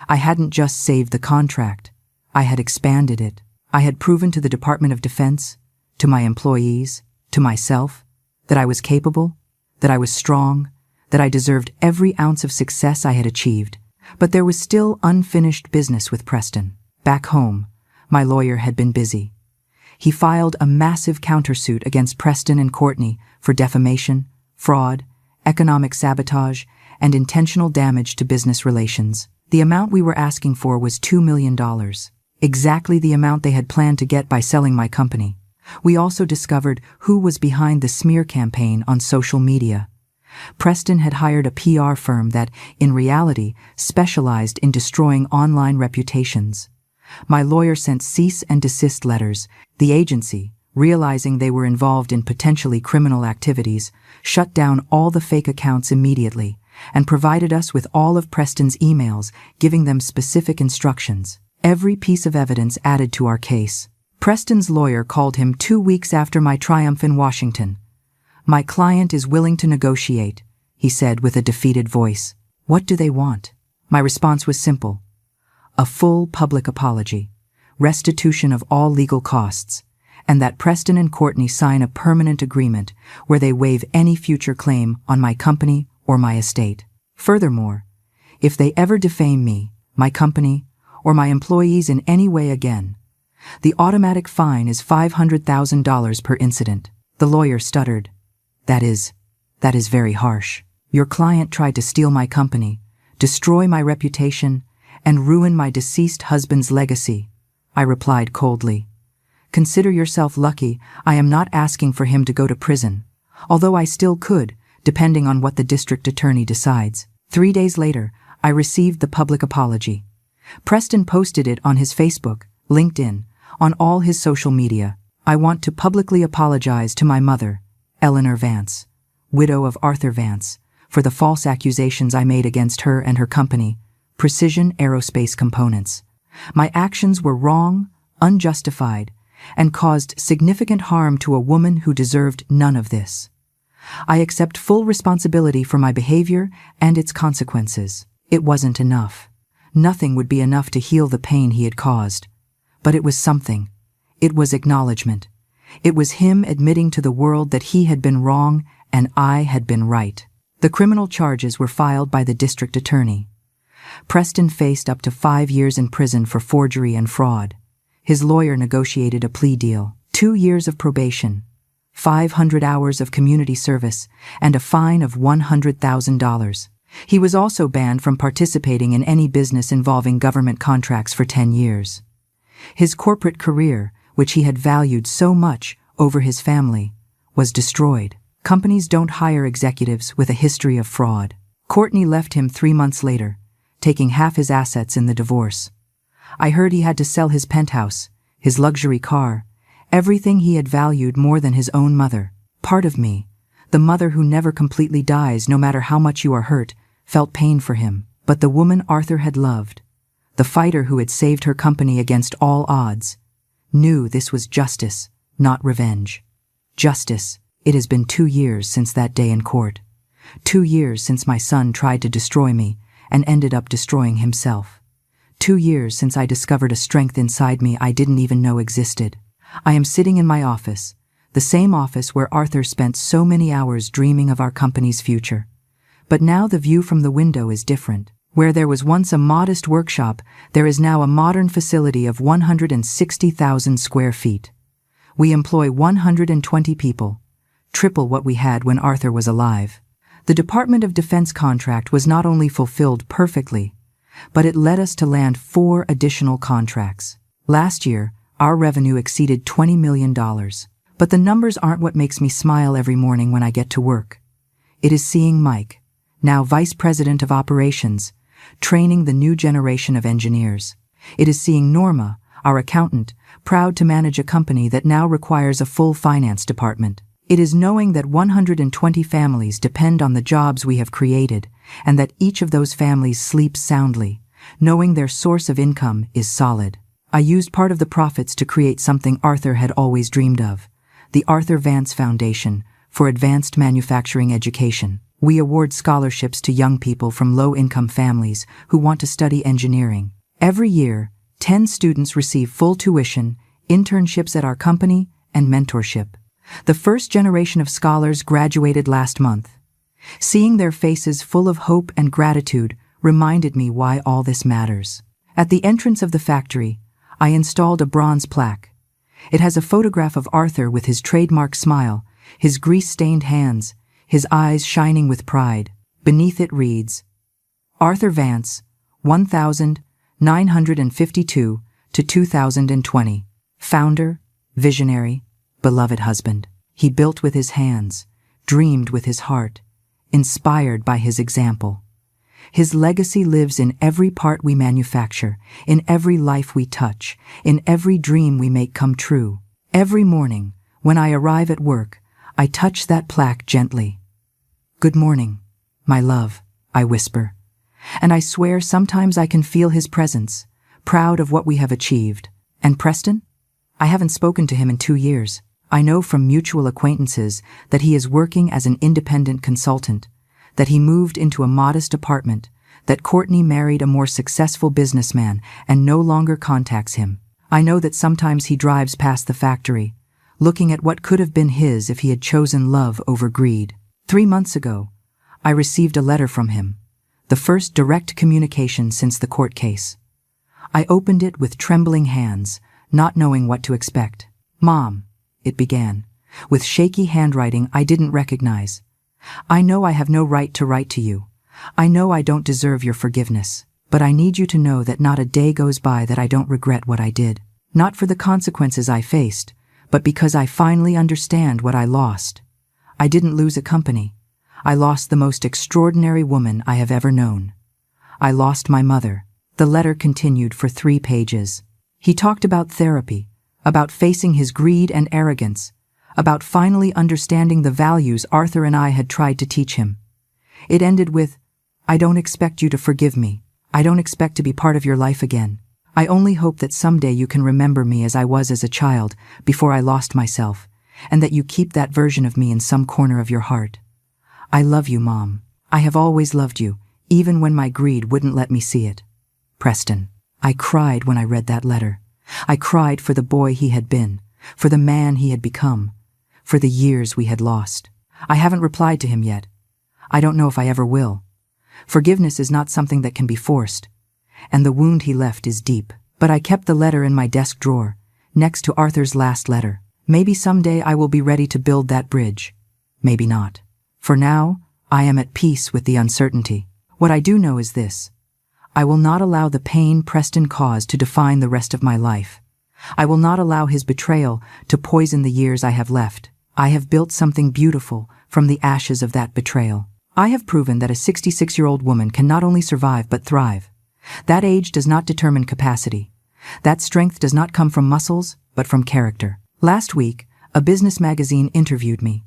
I hadn't just saved the contract. I had expanded it. I had proven to the Department of Defense, to my employees, to myself, that I was capable, that I was strong, that I deserved every ounce of success I had achieved. But there was still unfinished business with Preston. Back home, my lawyer had been busy. He filed a massive countersuit against Preston and Courtney for defamation, fraud, economic sabotage, and intentional damage to business relations. The amount we were asking for was $2 million, exactly the amount they had planned to get by selling my company. We also discovered who was behind the smear campaign on social media. Preston had hired a PR firm that, in reality, specialized in destroying online reputations. My lawyer sent cease and desist letters. The agency, realizing they were involved in potentially criminal activities, shut down all the fake accounts immediately and provided us with all of Preston's emails, giving them specific instructions. Every piece of evidence added to our case. Preston's lawyer called him 2 weeks after my triumph in Washington. "My client is willing to negotiate," he said with a defeated voice. "What do they want?" My response was simple. A full public apology, restitution of all legal costs, and that Preston and Courtney sign a permanent agreement where they waive any future claim on my company or my estate. Furthermore, if they ever defame me, my company, or my employees in any way again, the automatic fine is $500,000 per incident. The lawyer stuttered. That is very harsh. Your client tried to steal my company, destroy my reputation, and ruin my deceased husband's legacy," I replied coldly. "Consider yourself lucky I am not asking for him to go to prison, although I still could, depending on what the district attorney decides." 3 days later, I received the public apology. Preston posted it on his Facebook, LinkedIn, on all his social media. "I want to publicly apologize to my mother, Eleanor Vance, widow of Arthur Vance, for the false accusations I made against her and her company, Precision Aerospace Components. My actions were wrong, unjustified, and caused significant harm to a woman who deserved none of this. I accept full responsibility for my behavior and its consequences." It wasn't enough. Nothing would be enough to heal the pain he had caused. But it was something. It was acknowledgement. It was him admitting to the world that he had been wrong and I had been right. The criminal charges were filed by the district attorney. Preston faced up to 5 years in prison for forgery and fraud. His lawyer negotiated a plea deal, 2 years of probation, 500 hours of community service, and a fine of $100,000. He was also banned from participating in any business involving government contracts for 10 years. His corporate career, which he had valued so much over his family, was destroyed. Companies don't hire executives with a history of fraud. Courtney left him 3 months later, taking half his assets in the divorce. I heard he had to sell his penthouse, his luxury car, everything he had valued more than his own mother. Part of me, the mother who never completely dies no matter how much you are hurt, felt pain for him. But the woman Arthur had loved, the fighter who had saved her company against all odds, knew this was justice, not revenge. Justice. It has been 2 years since that day in court. 2 years since my son tried to destroy me and ended up destroying himself. 2 years since I discovered a strength inside me I didn't even know existed. I am sitting in my office, the same office where Arthur spent so many hours dreaming of our company's future. But now the view from the window is different. Where there was once a modest workshop, there is now a modern facility of 160,000 square feet. We employ 120 people, triple what we had when Arthur was alive. The Department of Defense contract was not only fulfilled perfectly, but it led us to land 4 additional contracts. Last year, our revenue exceeded $20 million. But the numbers aren't what makes me smile every morning when I get to work. It is seeing Mike, now Vice President of Operations, training the new generation of engineers. It is seeing Norma, our accountant, proud to manage a company that now requires a full finance department. It is knowing that 120 families depend on the jobs we have created, and that each of those families sleeps soundly, knowing their source of income is solid. I used part of the profits to create something Arthur had always dreamed of, the Arthur Vance Foundation for Advanced Manufacturing Education. We award scholarships to young people from low-income families who want to study engineering. Every year, 10 students receive full tuition, internships at our company, and mentorship. The first generation of scholars graduated last month. Seeing their faces full of hope and gratitude reminded me why all this matters. At the entrance of the factory, I installed a bronze plaque. It has a photograph of Arthur with his trademark smile, his grease-stained hands, his eyes shining with pride. Beneath it reads, Arthur Vance, 1952 to 2020. Founder, visionary, beloved husband. He built with his hands, dreamed with his heart, inspired by his example. His legacy lives in every part we manufacture, in every life we touch, in every dream we make come true. Every morning, when I arrive at work, I touch that plaque gently. Good morning, my love, I whisper. And I swear sometimes I can feel his presence, proud of what we have achieved. And Preston? I haven't spoken to him in 2 years. I know from mutual acquaintances that he is working as an independent consultant, that he moved into a modest apartment, that Courtney married a more successful businessman and no longer contacts him. I know that sometimes he drives past the factory, looking at what could have been his if he had chosen love over greed. 3 months ago, I received a letter from him, the first direct communication since the court case. I opened it with trembling hands, not knowing what to expect. Mom, it began, with shaky handwriting I didn't recognize. I know I have no right to write to you. I know I don't deserve your forgiveness, but I need you to know that not a day goes by that I don't regret what I did. Not for the consequences I faced, but because I finally understand what I lost. I didn't lose a company. I lost the most extraordinary woman I have ever known. I lost my mother. The letter continued for 3 pages. He talked about therapy, about facing his greed and arrogance, about finally understanding the values Arthur and I had tried to teach him. It ended with, I don't expect you to forgive me. I don't expect to be part of your life again. I only hope that someday you can remember me as I was as a child, before I lost myself, and that you keep that version of me in some corner of your heart. I love you, Mom. I have always loved you, even when my greed wouldn't let me see it. Preston. I cried when I read that letter. I cried for the boy he had been, for the man he had become, for the years we had lost. I haven't replied to him yet. I don't know if I ever will. Forgiveness is not something that can be forced, and the wound he left is deep. But I kept the letter in my desk drawer, next to Arthur's last letter. Maybe someday I will be ready to build that bridge. Maybe not. For now, I am at peace with the uncertainty. What I do know is this. I will not allow the pain Preston caused to define the rest of my life. I will not allow his betrayal to poison the years I have left. I have built something beautiful from the ashes of that betrayal. I have proven that a 66-year-old woman can not only survive but thrive. That age does not determine capacity. That strength does not come from muscles, but from character. Last week, a business magazine interviewed me.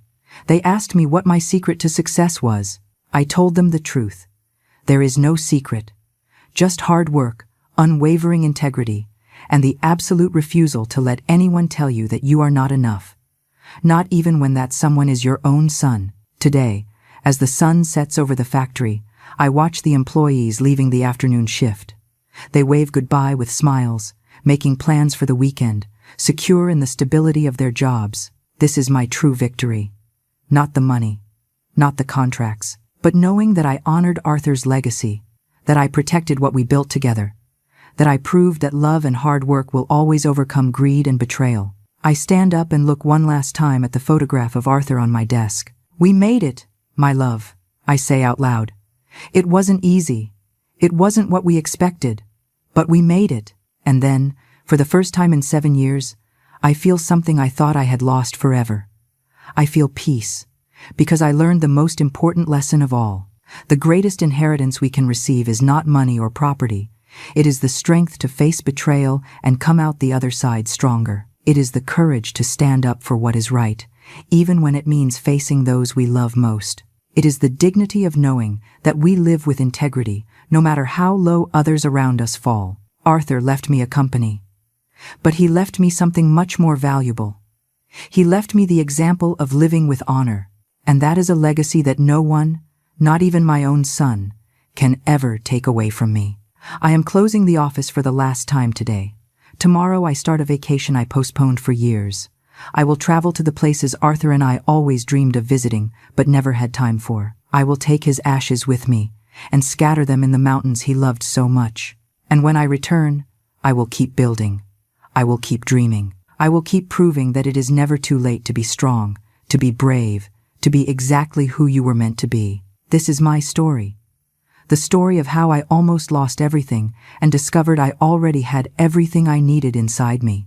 They asked me what my secret to success was. I told them the truth. There is no secret. Just hard work, unwavering integrity, and the absolute refusal to let anyone tell you that you are not enough. Not even when that someone is your own son. Today, as the sun sets over the factory, I watch the employees leaving the afternoon shift. They wave goodbye with smiles, making plans for the weekend, secure in the stability of their jobs. This is my true victory. Not the money, not the contracts, but knowing that I honored Arthur's legacy, that I protected what we built together, that I proved that love and hard work will always overcome greed and betrayal. I stand up and look one last time at the photograph of Arthur on my desk. We made it, my love, I say out loud. It wasn't easy. It wasn't what we expected. But we made it. And then, for the first time in 7 years, I feel something I thought I had lost forever. I feel peace, because I learned the most important lesson of all. The greatest inheritance we can receive is not money or property. It is the strength to face betrayal and come out the other side stronger. It is the courage to stand up for what is right, even when it means facing those we love most. It is the dignity of knowing that we live with integrity, no matter how low others around us fall. Arthur left me a company. But he left me something much more valuable. He left me the example of living with honor, and that is a legacy that no one, not even my own son, can ever take away from me. I am closing the office for the last time today. Tomorrow I start a vacation I postponed for years. I will travel to the places Arthur and I always dreamed of visiting, but never had time for. I will take his ashes with me and scatter them in the mountains he loved so much. And when I return, I will keep building. I will keep dreaming. I will keep proving that it is never too late to be strong, to be brave, to be exactly who you were meant to be. This is my story. The story of how I almost lost everything and discovered I already had everything I needed inside me.